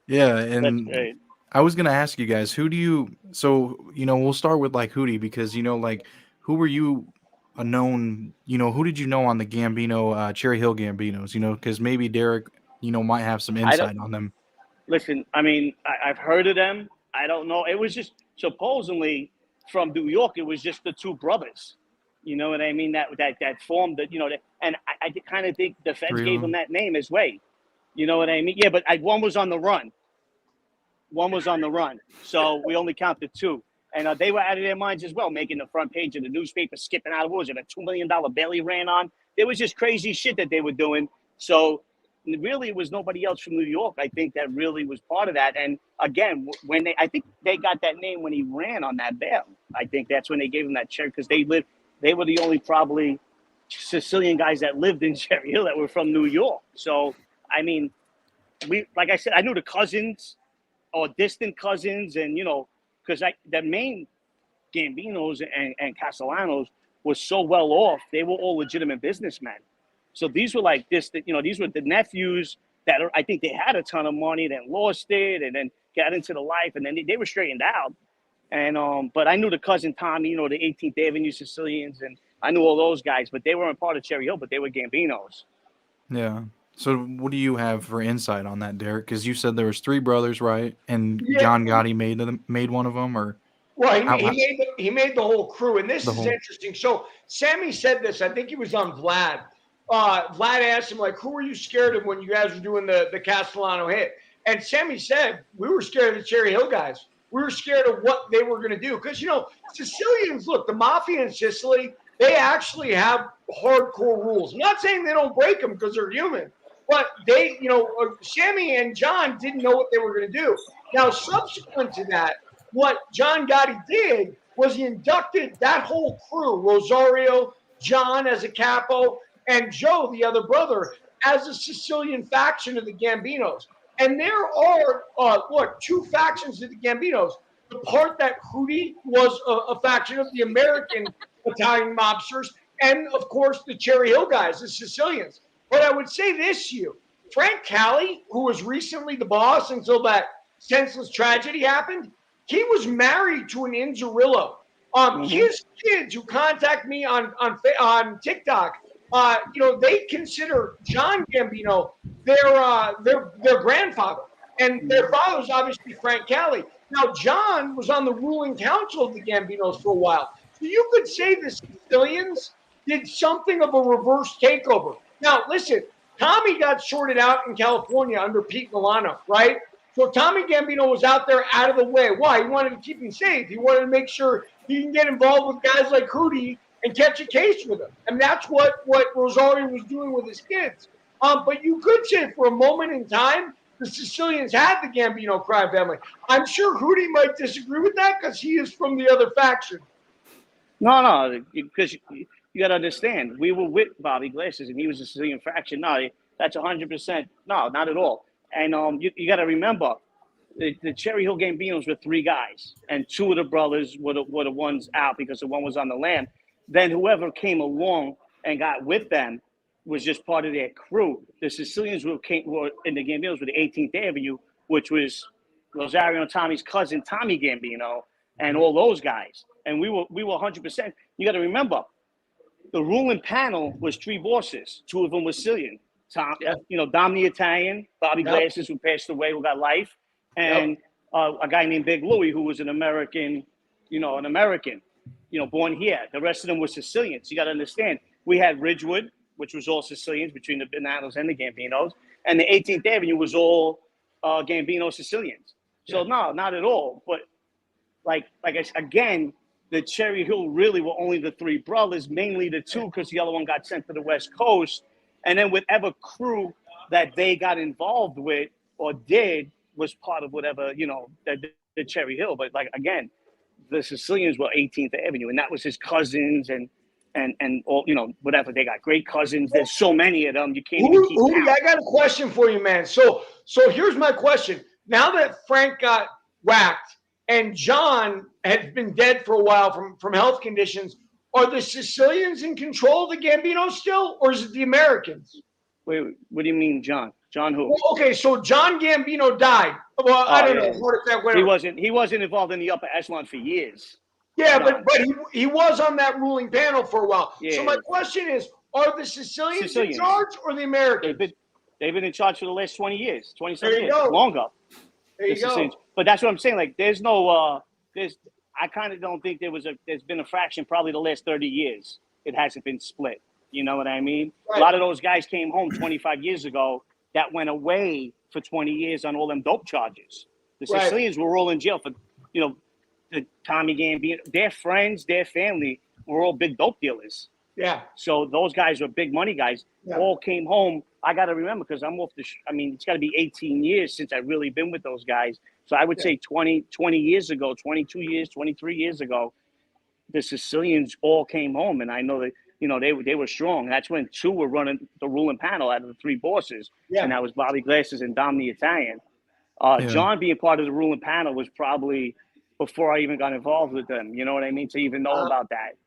Yeah, and I was going to ask you guys, we'll start with like Hootie because, like who were you a known, who did you know on the Gambino, Cherry Hill Gambinos, because maybe Derek, might have some insight on them. Listen, I mean, I've heard of them. I don't know. It was just supposedly from New York. It was just the two brothers. You know what I mean? That formed the, and I kind of think the feds gave them that name as well. You know what I mean? Yeah, but one was on the run. So we only counted 2. And they were out of their minds as well, making the front page of the newspaper, skipping out of, what was it, a $2 million bail he ran on? It was just crazy shit that they were doing. So really, it was nobody else from New York, I think, that really was part of that. And again, I think they got that name when he ran on that bail. I think that's when they gave him that Cherry, because they were the only probably Sicilian guys that lived in Cherry Hill that were from New York. So, I mean, like I said, I knew the cousins or distant cousins, and, because the main Gambinos and Castellanos was so well off, they were all legitimate businessmen. So these were like this, these were the nephews that I think they had a ton of money, then lost it, and then got into the life, and then they were straightened out. And but I knew the cousin Tommy, the 18th Avenue Sicilians, and I knew all those guys, but they weren't part of Cherry Hill, but they were Gambinos. Yeah. So what do you have for insight on that, Derek? Because you said there was 3 brothers, right? And John Gotti made one of them, or well, he made the whole crew, and this is interesting. So Sammy said this. I think he was on Vlad. Vlad asked him, like, who were you scared of when you guys were doing the Castellano hit? And Sammy said, we were scared of the Cherry Hill guys. We were scared of what they were going to do. Because, Sicilians, look, the Mafia in Sicily, they actually have hardcore rules. I'm not saying they don't break them because they're human. But they, Sammy and John didn't know what they were going to do. Now, subsequent to that, what John Gotti did was he inducted that whole crew, Rosario, John as a capo, and Joe, the other brother, as a Sicilian faction of the Gambinos. And there are, two factions of the Gambinos. The part that Hootie was a faction of the American Italian mobsters, and of course the Cherry Hill guys, the Sicilians. But I would say this to you, Frank Cali, who was recently the boss until that senseless tragedy happened, he was married to an Inzerillo. His kids who contact me on TikTok, they consider John Gambino their grandfather, and their father's obviously Frank Cali. Now, John was on the ruling council of the Gambinos for a while, so you could say the Sicilians did something of a reverse takeover. Now, listen, Tommy got sorted out in California under Pete Milano, right? So Tommy Gambino was out there out of the way. Why? He wanted to keep him safe. He wanted to make sure he can get involved with guys like Hootie and catch a case with him. And that's what Rosario was doing with his kids. But you could say for a moment in time, the Sicilians had the Gambino crime family. I'm sure Hootie might disagree with that because he is from the other faction. No, because you got to understand, we were with Bobby Glasses and he was a Sicilian faction. No, that's 100%. No, not at all. And you got to remember, the Cherry Hill Gambinos were three guys, and two of the brothers were the ones out because the one was on the lam. Then whoever came along and got with them was just part of their crew. The Sicilians were in the Gambinos with the 18th Avenue, which was Rosario and Tommy's cousin, Tommy Gambino, and all those guys. And we were 100%. You got to remember, the ruling panel was three bosses. Two of them were Sicilian. Dom the Italian, Bobby Glasses, who passed away, who got life, and a guy named Big Louie, who was an American, born here. The rest of them were Sicilians. You got to understand, we had Ridgewood, which was all Sicilians between the Bananas and the Gambinos, and the 18th Avenue was all Gambino Sicilians. So no, not at all. But like I said, again, the Cherry Hill really were only the three brothers, mainly the two, because the other one got sent to the West Coast. And then whatever crew that they got involved with or did was part of whatever, the Cherry Hill. But again, the Sicilians were 18th Avenue, and that was his cousins and all, whatever. They got great cousins. There's so many of them, you can't even keep count. I got a question for you, man. So here's my question. Now that Frank got whacked and John has been dead for a while from health conditions, are the Sicilians in control of the Gambinos still, or is it the Americans? Wait, what do you mean, John? John who? Well, okay, so John Gambino died. Well, I don't know. He wasn't involved in the upper echelon for years. Yeah, but he was on that ruling panel for a while. Yeah, so my question is, are the Sicilians in charge or the Americans? They've been in charge for the last 20 years, 27 years, longer. There you go. But that's what I'm saying. Like, there's no, I kind of don't think there's been a fraction probably the last 30 years. It hasn't been split. You know what I mean? Right. A lot of those guys came home 25 years ago that went away for 20 years on all them dope charges. The Sicilians were all in jail for, the Tommy Gambino, their friends, their family were all big dope dealers. Yeah. So those guys were big money guys. Yeah. All came home. I got to remember because I'm off it's got to be 18 years since I've really been with those guys. So I would say 20 years ago, 22 years, 23 years ago, the Sicilians all came home. And I know that, they were strong. That's when two were running the ruling panel out of the three bosses. Yeah. And that was Bobby Glasses and Dom the Italian. John being part of the ruling panel was probably before I even got involved with them. You know what I mean? To even know about that.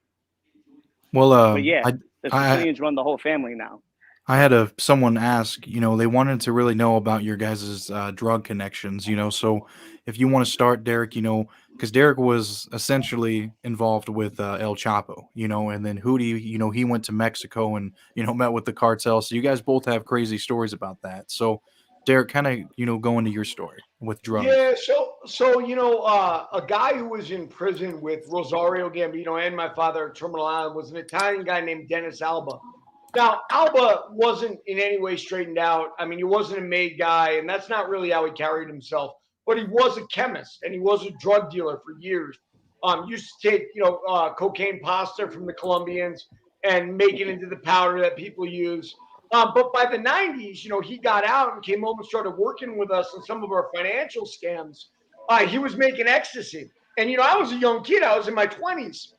Well, but yeah, the Sicilians run the whole family now. I had someone ask, they wanted to really know about your guys' drug connections, so if you want to start, Derek, because Derek was essentially involved with El Chapo, and then Hootie, he went to Mexico and, met with the cartel. So you guys both have crazy stories about that. So Derek, kind of, go into your story with drugs. Yeah, so a guy who was in prison with Rosario Gambino and my father at Terminal Island was an Italian guy named Dennis Alba. Now, Alba wasn't in any way straightened out. I mean, he wasn't a made guy, and that's not really how he carried himself. But he was a chemist, and he was a drug dealer for years. Used to take, cocaine pasta from the Colombians and make it into the powder that people use. But by the 90s, he got out and came home and started working with us on some of our financial scams. He was making ecstasy. And, I was a young kid. I was in my 20s.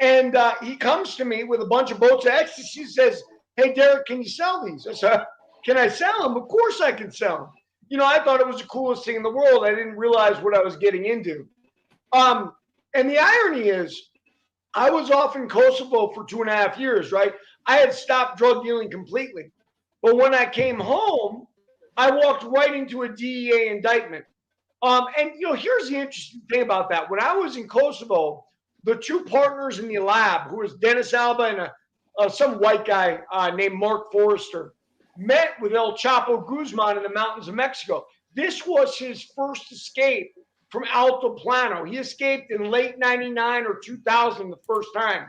And he comes to me with a bunch of boats of ecstasy. He says, "Hey, Derek, can you sell these?" I said, "Can I sell them?" "Of course I can sell them." I thought it was the coolest thing in the world. I didn't realize what I was getting into. And the irony is, I was off in Kosovo for 2.5 years, right? I had stopped drug dealing completely. But when I came home, I walked right into a DEA indictment. And here's the interesting thing about that. When I was in Kosovo, the two partners in the lab, who was Dennis Alba and some white guy named Mark Forrester, met with El Chapo Guzman in the mountains of Mexico. This was his first escape from Alto Plano. He escaped in late '99 or 2000 the first time.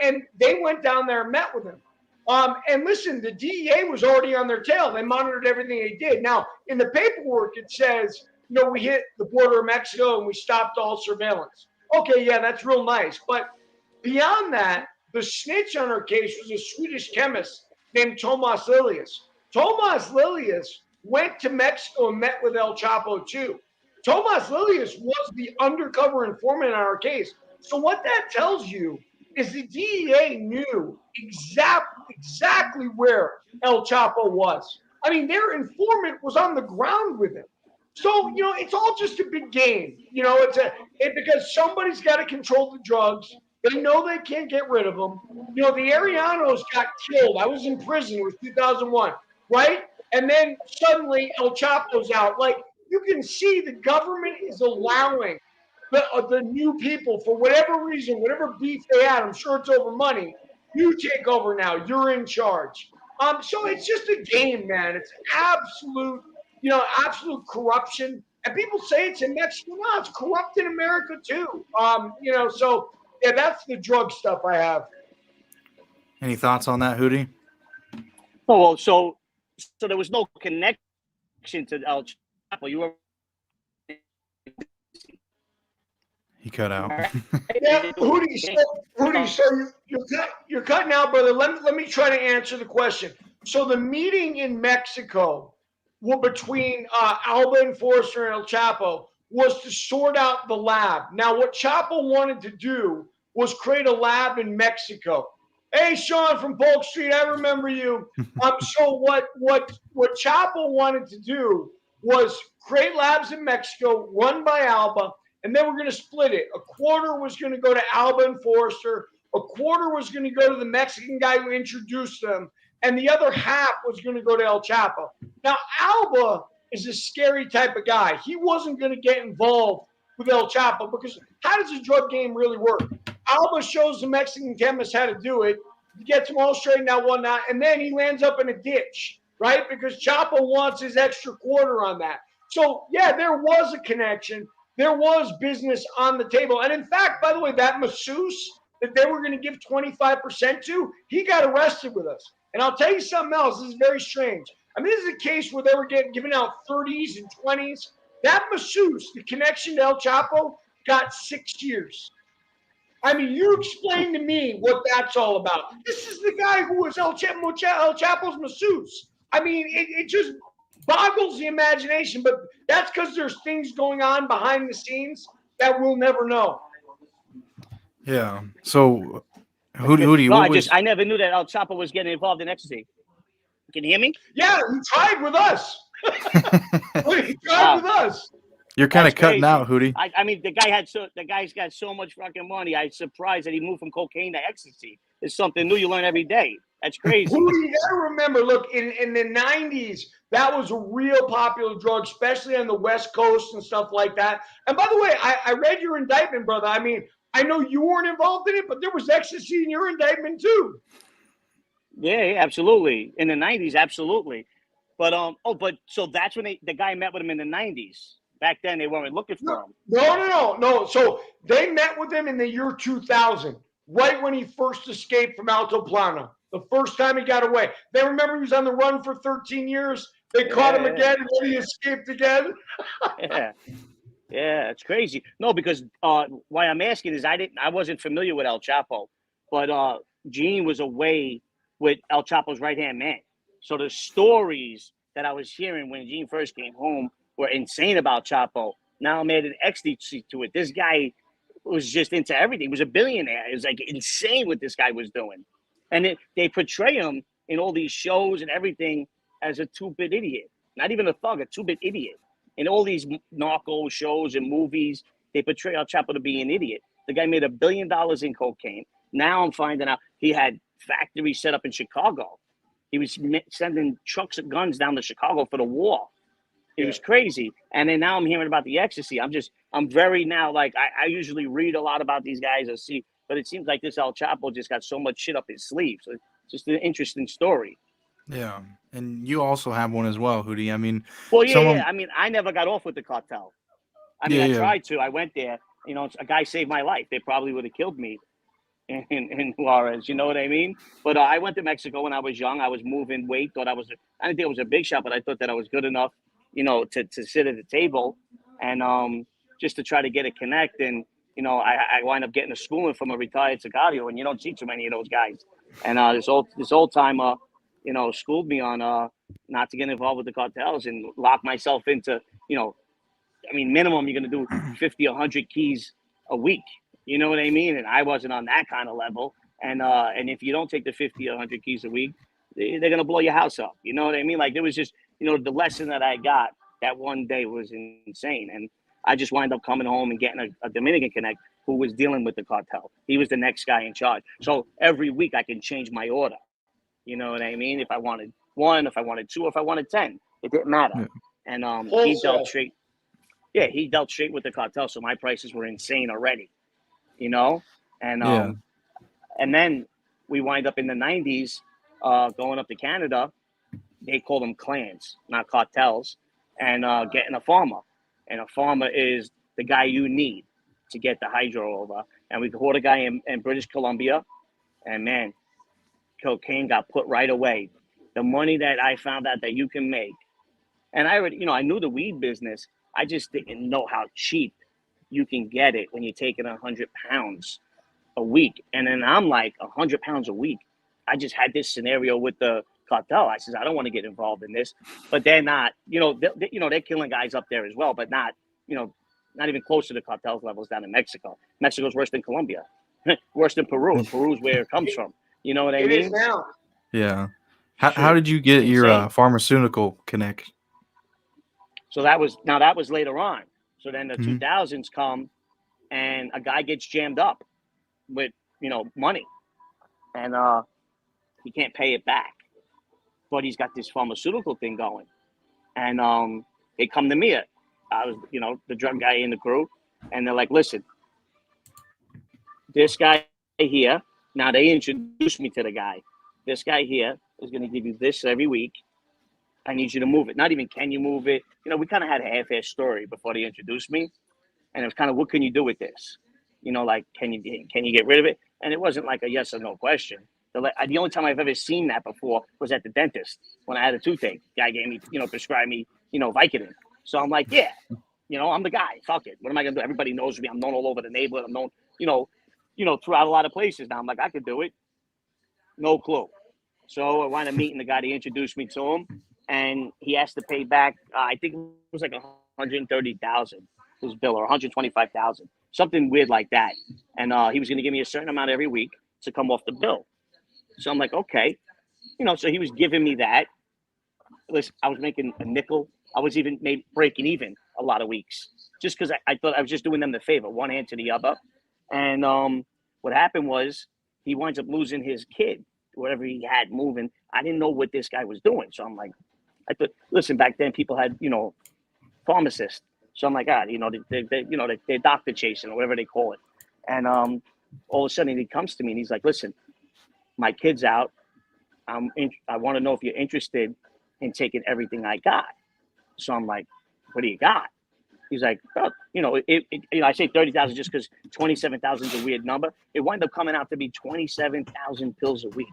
And they went down there and met with him. And listen, the DEA was already on their tail. They monitored everything they did. Now, in the paperwork, it says, we hit the border of Mexico and we stopped all surveillance. Okay, yeah, that's real nice. But beyond that, the snitch on our case was a Swedish chemist named Tomas Lilius. Tomas Lilius went to Mexico and met with El Chapo too. Tomas Lilius was the undercover informant on our case. So what that tells you is the DEA knew exactly where El Chapo was. I mean, their informant was on the ground with him. So, it's all just a big game. Because somebody's got to control the drugs. They know they can't get rid of them. The Arianos got killed. I was in prison. It was 2001, right? And then suddenly El Chapo's out. Like, you can see the government is allowing the new people, for whatever reason, whatever beef they had, I'm sure it's over money, you take over now. You're in charge. So it's just a game, man. It's absolute corruption. And people say it's in Mexico. No, it's corrupt in America too. So yeah, that's the drug stuff I have. Any thoughts on that, Hootie? Oh, well, so there was no connection to El Chapo. You were. He cut out. Yeah, Hootie, so you're cutting out, brother. Let me try to answer the question. So the meeting in Mexico between Alba and Forrester and El Chapo was to sort out the lab. Now, what Chapo wanted to do was create a lab in Mexico. Hey, Sean from Polk Street, I remember you. So what Chapo wanted to do was create labs in Mexico run by Alba, and then we're going to split it. A quarter was going to go to Alba and Forrester. A quarter was going to go to the Mexican guy who introduced them. And the other half was going to go to El Chapo. Now, Alba is a scary type of guy. He wasn't going to get involved with El Chapo because how does the drug game really work? Alba shows the Mexican chemist how to do it. He gets them all straightened out one night, and then he lands up in a ditch, right? Because Chapo wants his extra quarter on that. So, yeah, there was a connection. There was business on the table. And in fact, by the way, that masseuse that they were going to give 25% to, he got arrested with us. And I'll tell you something else. This is very strange. I mean, this is a case where they were giving out 30s and 20s. That masseuse, the connection to El Chapo, got 6 years. I mean, you explain to me what that's all about. This is the guy who was El Chapo's masseuse. I mean, it just boggles the imagination, but that's because there's things going on behind the scenes that we'll never know. Yeah. So, Hootie, I never knew that El Chapo was getting involved in ecstasy. Can you hear me? Yeah, he tried with us. He tried with us. You're kind of cutting out, Hootie. I mean, the guy's got so much fucking money. I'm surprised that he moved from cocaine to ecstasy. It's something new you learn every day. That's crazy. You gotta remember, look, in the 90s, that was a real popular drug, especially on the West Coast and stuff like that. And by the way, I read your indictment, brother. I mean, I know you weren't involved in it, but there was ecstasy in your indictment too. Yeah, absolutely. In the 90s, absolutely. But so that's when the guy met with him in the 90s. Back then, they weren't looking for him. No. So they met with him in the year 2000, right when he first escaped from Alto Plano. The first time he got away. They remember he was on the run for 13 years. They caught him again, and then he escaped again. Yeah, it's crazy. No, because why I'm asking is I wasn't familiar with El Chapo, but Gene was away with El Chapo's right-hand man. So the stories that I was hearing when Gene first came home were insane about Chapo. Now I'm adding ecstasy to it. This guy was just into everything. He was a billionaire. It was like insane what this guy was doing. And they portray him in all these shows and everything as a two-bit idiot. not even a thug, a two-bit idiot. In all these narco shows and movies, they portray El Chapo to be an idiot. The guy made $1 billion in cocaine. Now I'm finding out he had factories set up in Chicago. He was sending trucks of guns down to Chicago for the war. It was crazy. And then now I'm hearing about the ecstasy. I'm very now, like, I usually read a lot about these guys or see, but it seems like this El Chapo just got so much shit up his sleeve. So it's just an interesting story. Yeah, and you also have one as well, Hootie. I mean, Well, yeah, someone, yeah. I mean, I never got off with the cartel. I mean, yeah, I yeah, tried to. I went there. You know, a guy saved my life. They probably would have killed me in Juarez. You know what I mean? But I went to Mexico when I was young. I was moving weight. I didn't think I was a big shot, but I thought that I was good enough, you know, to sit at the table and just to try to get a connect. And, you know, I wind up getting a schooling from a retired Sicario, and you don't see too many of those guys. And this old timer, you know, schooled me on not to get involved with the cartels and lock myself into, you know, I mean, minimum you're going to do 50, 100 keys a week. You know what I mean? And I wasn't on that kind of level. And if you don't take the 50 or 100 keys a week, they're going to blow your house up. You know what I mean? Like, there was just, you know, the lesson that I got that one day was insane. And I just wind up coming home and getting a Dominican connect who was dealing with the cartel. He was the next guy in charge. So every week I can change my order. You know what I mean? If I wanted one, if I wanted two, if I wanted 10, it didn't matter. yeah, And he Wholesale. dealt straight. Yeah, he dealt straight with the cartel, so my prices were insane already. You know, and yeah. and then we wind up in the '90s, going up to Canada. They call them clans, not cartels, and getting a farmer. And a farmer is the guy you need to get the hydro over. And we caught a guy in British Columbia, and man, cocaine got put right away. The money that I found out that you can make, and I already, you know, I knew the weed business. I just didn't know how cheap you can get it when you're taking 100 pounds a week. And then I'm like, 100 pounds a week. I just had this scenario with the cartel. I says, I don't want to get involved in this, but they're not, you know, they're killing guys up there as well, but not, you know, not even close to the cartels levels down in Mexico. Mexico's worse than Colombia, worse than Peru. And Peru's where it comes from. You know what I It is mean? now. Yeah. How Shoot, did you get your insane. pharmaceutical connect? So that was later on. So then the Mhm. 2000s come and a guy gets jammed up with, you know, money, and he can't pay it back, but he's got this pharmaceutical thing going. And they come to me. I was, you know, the drug guy in the crew, and they're like, listen, this guy here, now they introduced me to the guy. This guy here is going to give you this every week. I need you to move it. Not even can you move it. You know, we kind of had a half-ass story before they introduced me. And it was kind of, what can you do with this? You know, like, can you get rid of it? And it wasn't like a yes or no question. The only time I've ever seen that before was at the dentist when I had a toothache. Guy gave me, you know, prescribed me, you know, Vicodin. So I'm like, yeah, you know, I'm the guy. Fuck it. What am I gonna do? Everybody knows me. I'm known all over the neighborhood. I'm known, throughout a lot of places now. I'm like, I could do it. No clue. So I wound up meeting the guy that introduced me to him, and he has to pay back. I think it was like 130,000 his bill, or 125,000, something weird like that. And he was going to give me a certain amount every week to come off the bill. So I'm like, okay, you know. So he was giving me that. Listen, I was making a nickel. I was even maybe breaking even a lot of weeks, just because I thought I was just doing them the favor, one hand to the other. And what happened was he winds up losing his kid, whatever he had moving. I didn't know what this guy was doing. So I'm like, I thought, listen, back then people had, you know, pharmacists. So I'm like, you know, they're doctor chasing or whatever they call it. And all of a sudden he comes to me and he's like, listen, my kid's out. I want to know if you're interested in taking everything I got. So I'm like, what do you got? He's like, oh, you know, I say 30,000 just because 27,000 is a weird number. It wound up coming out to be 27,000 pills a week.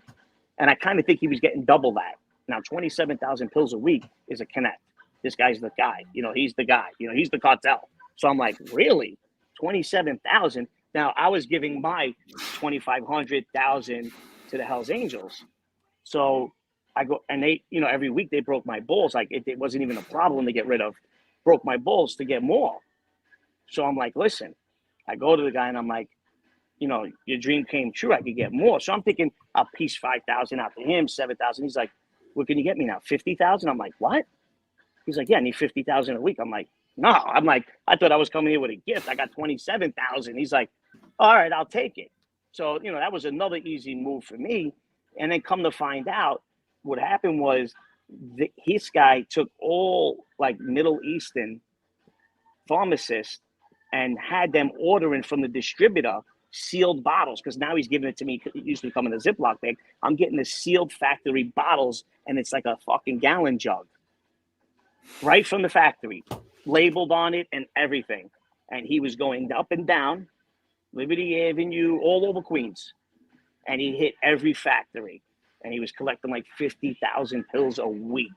And I kind of think he was getting double that. Now, 27,000 pills a week is a connect. This guy's the guy. You know, he's the guy. You know, he's the cartel. So I'm like, really? 27,000? Now, I was giving my 2,500,000 to the Hells Angels. So I go, and they, you know, every week they broke my balls. Like, it wasn't even a problem to get rid of. Broke my balls to get more. So I'm like, listen, I go to the guy and I'm like, you know, your dream came true. I could get more. So I'm thinking I'll piece 5,000 out to him, 7,000. He's like, what can you get me now? 50,000? I'm like, what? He's like, yeah, I need 50,000 a week. I'm like, no. I'm like, I thought I was coming here with a gift. I got 27,000. He's like, all right, I'll take it. So, that was another easy move for me. And then come to find out, what happened was his guy took all like Middle Eastern pharmacists and had them ordering from the distributor sealed bottles, because now he's giving it to me. It used to come in a Ziploc bag. I'm getting the sealed factory bottles, and it's like a fucking gallon jug right from the factory, labeled on it and everything. And he was going up and down Liberty Avenue, all over Queens, and he hit every factory, and he was collecting like 50,000 pills a week.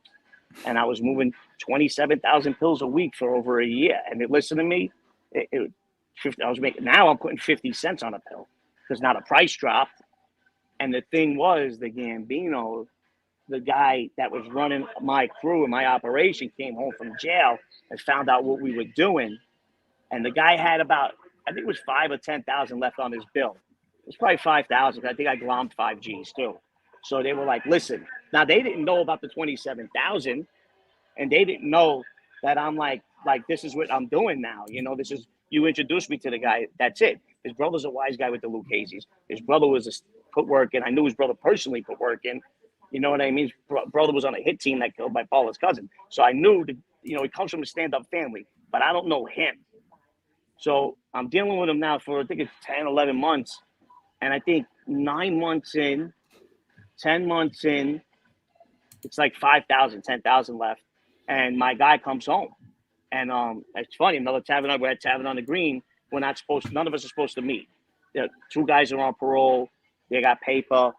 And I was moving 27,000 pills a week for over a year. And listen to me, now I'm putting 50 cents on a pill because now the price dropped. And the thing was, the Gambino, the guy that was running my crew and my operation, came home from jail and found out what we were doing. And the guy had about, I think it was 5 or 10,000 left on his bill. It was probably 5,000. I think I glommed 5 G's too. So they were like, listen, now they didn't know about the 27,000, and they didn't know that I'm like, this is what I'm doing now. This is, you introduced me to the guy. That's it. His brother's a wise guy with the Lucchese's. His brother was put work in. I knew his brother personally put work in. You know what I mean? His brother was on a hit team that killed my Paula's cousin. So I knew that, he comes from a stand-up family, but I don't know him. So I'm dealing with him now for, I think it's 10, 11 months. And I think 9 months in, 10 months in, it's like 5,000, 10,000 left. And my guy comes home. And it's funny, we're at Tavern on the Green. None of us are supposed to meet. 2 guys are on parole. They got paper,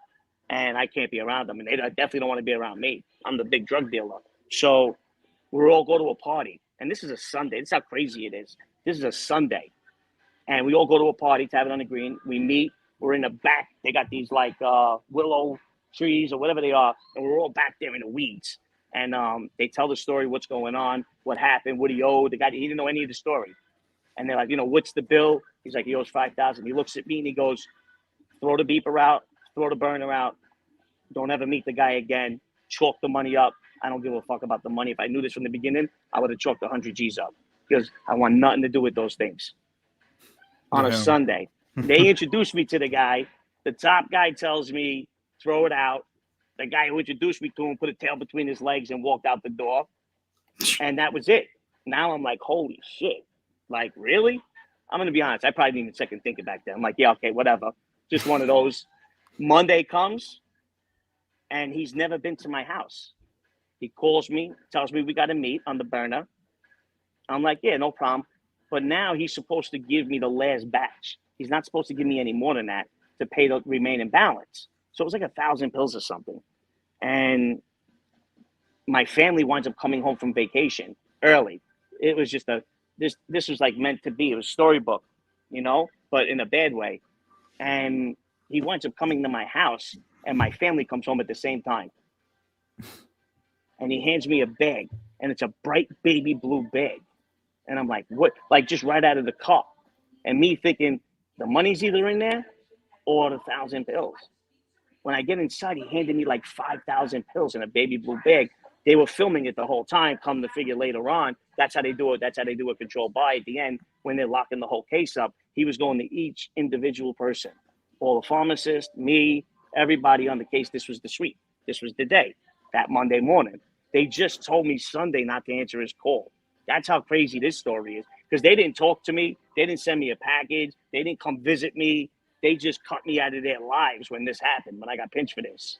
and I can't be around them. And they definitely don't want to be around me. I'm the big drug dealer. So we all go to a party. And this is a Sunday. This is how crazy it is. This is a Sunday. And we all go to a party, Tavern on the Green. We meet. We're in the back. They got these like willow trees or whatever they are. And we're all back there in the weeds. And they tell the story, what's going on, what happened, what he owed. The guy, he didn't know any of the story. And they're like, what's the bill? He's like, he owes 5,000. He looks at me and he goes, throw the beeper out, throw the burner out. Don't ever meet the guy again. Chalk the money up. I don't give a fuck about the money. If I knew this from the beginning, I would have chalked 100 G's up because I want nothing to do with those things. On a Sunday, they introduced me to the guy. The top guy tells me, throw it out. The guy who introduced me to him put a tail between his legs and walked out the door. And that was it. Now I'm like, holy shit. Like, really? I'm going to be honest. I probably didn't even second think it back then. I'm like, yeah, okay, whatever. Just one of those. Monday comes, and he's never been to my house. He calls me, tells me we got to meet on the burner. I'm like, yeah, no problem. But now he's supposed to give me the last batch. He's not supposed to give me any more than that to pay the remaining balance. So it was like 1,000 pills or something. And my family winds up coming home from vacation early. It was just this was like meant to be. It was storybook, but in a bad way. And he winds up coming to my house, and my family comes home at the same time. And he hands me a bag, and it's a bright baby blue bag. And I'm like, what? Like, just right out of the car. And me thinking, the money's either in there or the 1,000 pills. When I get inside, he handed me like 5,000 pills in a baby blue bag. They were filming it the whole time. Come to figure later on, that's how they do it. That's how they do a controlled buy at the end when they're locking the whole case up. He was going to each individual person, all the pharmacists, me, everybody on the case. This was the sweep. This was the day, that Monday morning. They just told me Sunday not to answer his call. That's how crazy this story is, because they didn't talk to me. They didn't send me a package. They didn't come visit me. They just cut me out of their lives when this happened, when I got pinched for this.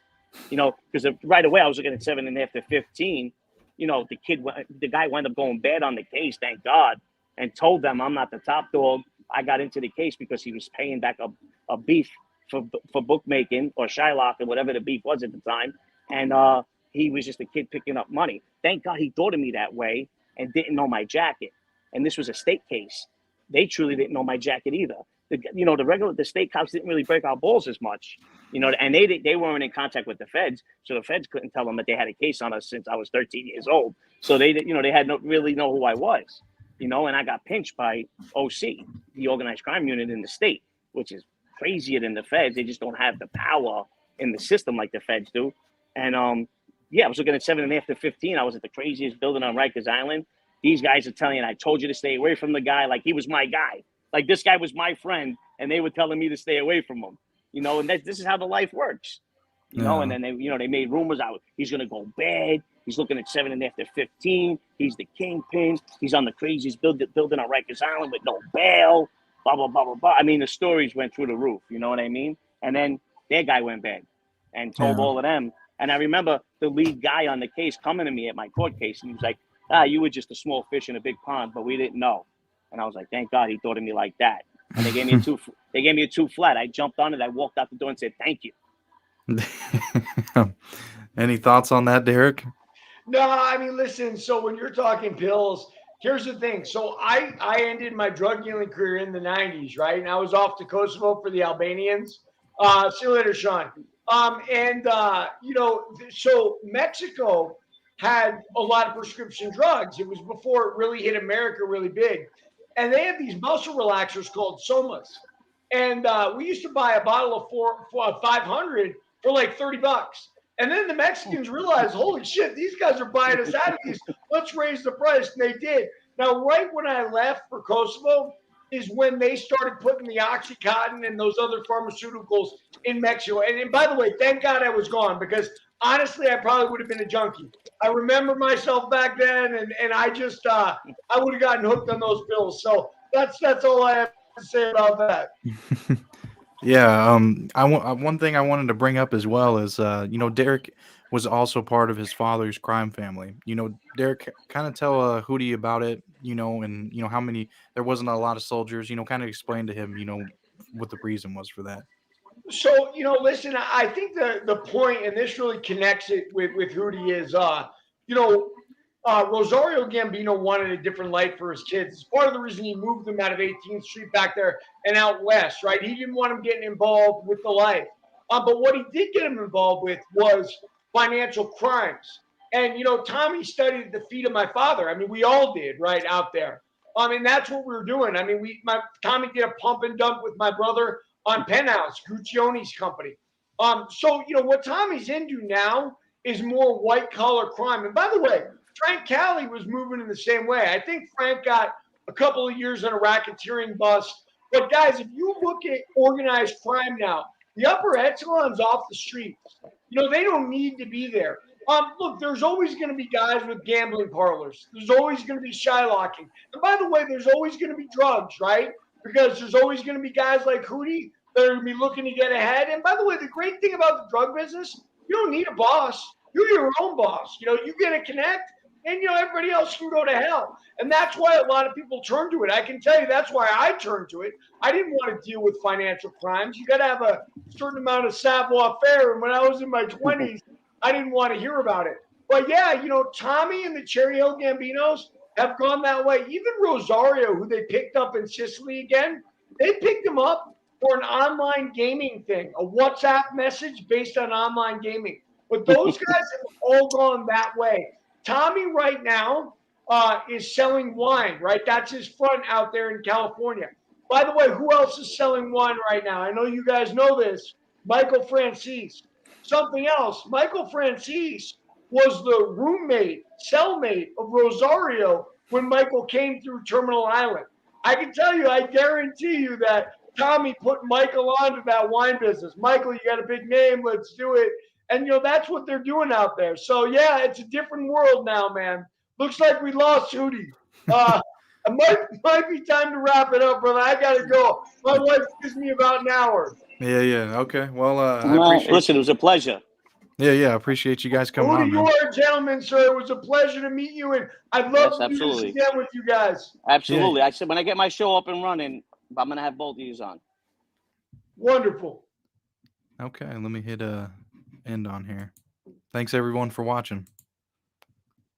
Because right away I was looking at 7.5 to 15. The guy wound up going bad on the case, thank God, and told them I'm not the top dog. I got into the case because he was paying back a beef for bookmaking or Shylock or whatever the beef was at the time. And he was just a kid picking up money. Thank God he thought of me that way and didn't know my jacket. And this was a state case. They truly didn't know my jacket either. The state cops didn't really break our balls as much, and they weren't in contact with the feds. So the feds couldn't tell them that they had a case on us since I was 13 years old. So they had no really know who I was, and I got pinched by OC, the organized crime unit in the state, which is crazier than the feds. They just don't have the power in the system like the feds do. And, Yeah, I was looking at 7 after 15. I was at the craziest building on Rikers Island. These guys are telling you, I told you to stay away from the guy. Like, he was my guy. Like, this guy was my friend, and they were telling me to stay away from him. And this is how the life works. And then they made rumors out. He's gonna go bad. He's looking at 7 after 15. He's the kingpin. He's on the craziest building on Rikers Island with no bail. Blah blah blah blah blah. I mean, the stories went through the roof. You know what I mean? And then their guy went bad and told all of them. And I remember the lead guy on the case coming to me at my court case, and he was like, you were just a small fish in a big pond, but we didn't know. And I was like, thank God he thought of me like that. And they gave me a 2 flat. I jumped on it. I walked out the door and said, thank you. Any thoughts on that, Derek? No, I mean, listen, so when you're talking pills, here's the thing. So I ended my drug dealing career in the 90s, right? And I was off to Kosovo for the Albanians. See you later, Sean. So Mexico had a lot of prescription drugs. It was before it really hit America really big. And they had these muscle relaxers called Somas. And we used to buy a bottle of 500 for like $30. And then the Mexicans realized, holy shit, these guys are buying us out of these. Let's raise the price. And they did. Now, right when I left for Kosovo is when they started putting the Oxycontin and those other pharmaceuticals in Mexico. And by the way, thank God I was gone, because honestly, I probably would have been a junkie. I remember myself back then, and I just I would have gotten hooked on those pills. So that's all I have to say about that. Yeah, one thing I wanted to bring up as well is, Derek was also part of his father's crime family. Derek, kind of tell Hootie about it, and how many, there wasn't a lot of soldiers, kind of explain to him, what the reason was for that. So, listen, I think the point, and this really connects it with Hootie, is, Rosario Gambino wanted a different life for his kids. It's part of the reason he moved them out of 18th Street back there and out west, right? He didn't want them getting involved with the life. But what he did get him involved with was financial crimes. And, Tommy studied at the feet of my father. I mean, we all did, right, out there. And that's what we were doing. I mean, Tommy did a pump and dump with my brother on Penthouse, Guccione's company. So, what Tommy's into now is more white-collar crime. And by the way, Frank Cali was moving in the same way. I think Frank got a couple of years on a racketeering bust. But, guys, if you look at organized crime now, the upper echelon's off the streets. They don't need to be there. Look, there's always going to be guys with gambling parlors. There's always going to be shylocking. And by the way, there's always going to be drugs, right? Because there's always going to be guys like Hootie that are going to be looking to get ahead. And by the way, the great thing about the drug business, you don't need a boss. You're your own boss. You get to connect, and everybody else can go to hell. And that's why a lot of people turn to it. I can tell you that's why I turned to it. I didn't want to deal with financial crimes. You got to have a certain amount of savoir-faire. And when I was in my 20s, I didn't want to hear about it. But yeah, Tommy and the Cherry Hill Gambinos have gone that way. Even Rosario, who they picked up in Sicily again, they picked him up for an online gaming thing, a WhatsApp message based on online gaming. But those guys have all gone that way. Tommy right now is selling wine, right? That's his front out there in California. By the way, who else is selling wine right now? I know you guys know this. Michael Francis. Something else. Michael Francis was the cellmate of Rosario when Michael came through Terminal Island. I can tell you, I guarantee you that Tommy put Michael onto that wine business. Michael, you got a big name. Let's do it. And, that's what they're doing out there. So, yeah, it's a different world now, man. Looks like we lost Hootie. It might be time to wrap it up, brother. I got to go. My wife gives me about an hour. Yeah. Okay. Well, listen, it was a pleasure. Yeah. I appreciate you guys coming on. You are a gentleman, sir. It was a pleasure to meet you, and I'd love to do this again with you guys. Absolutely. Yeah. I said when I get my show up and running, I'm going to have both of you on. Wonderful. Okay, let me hit end on here. Thanks everyone for watching.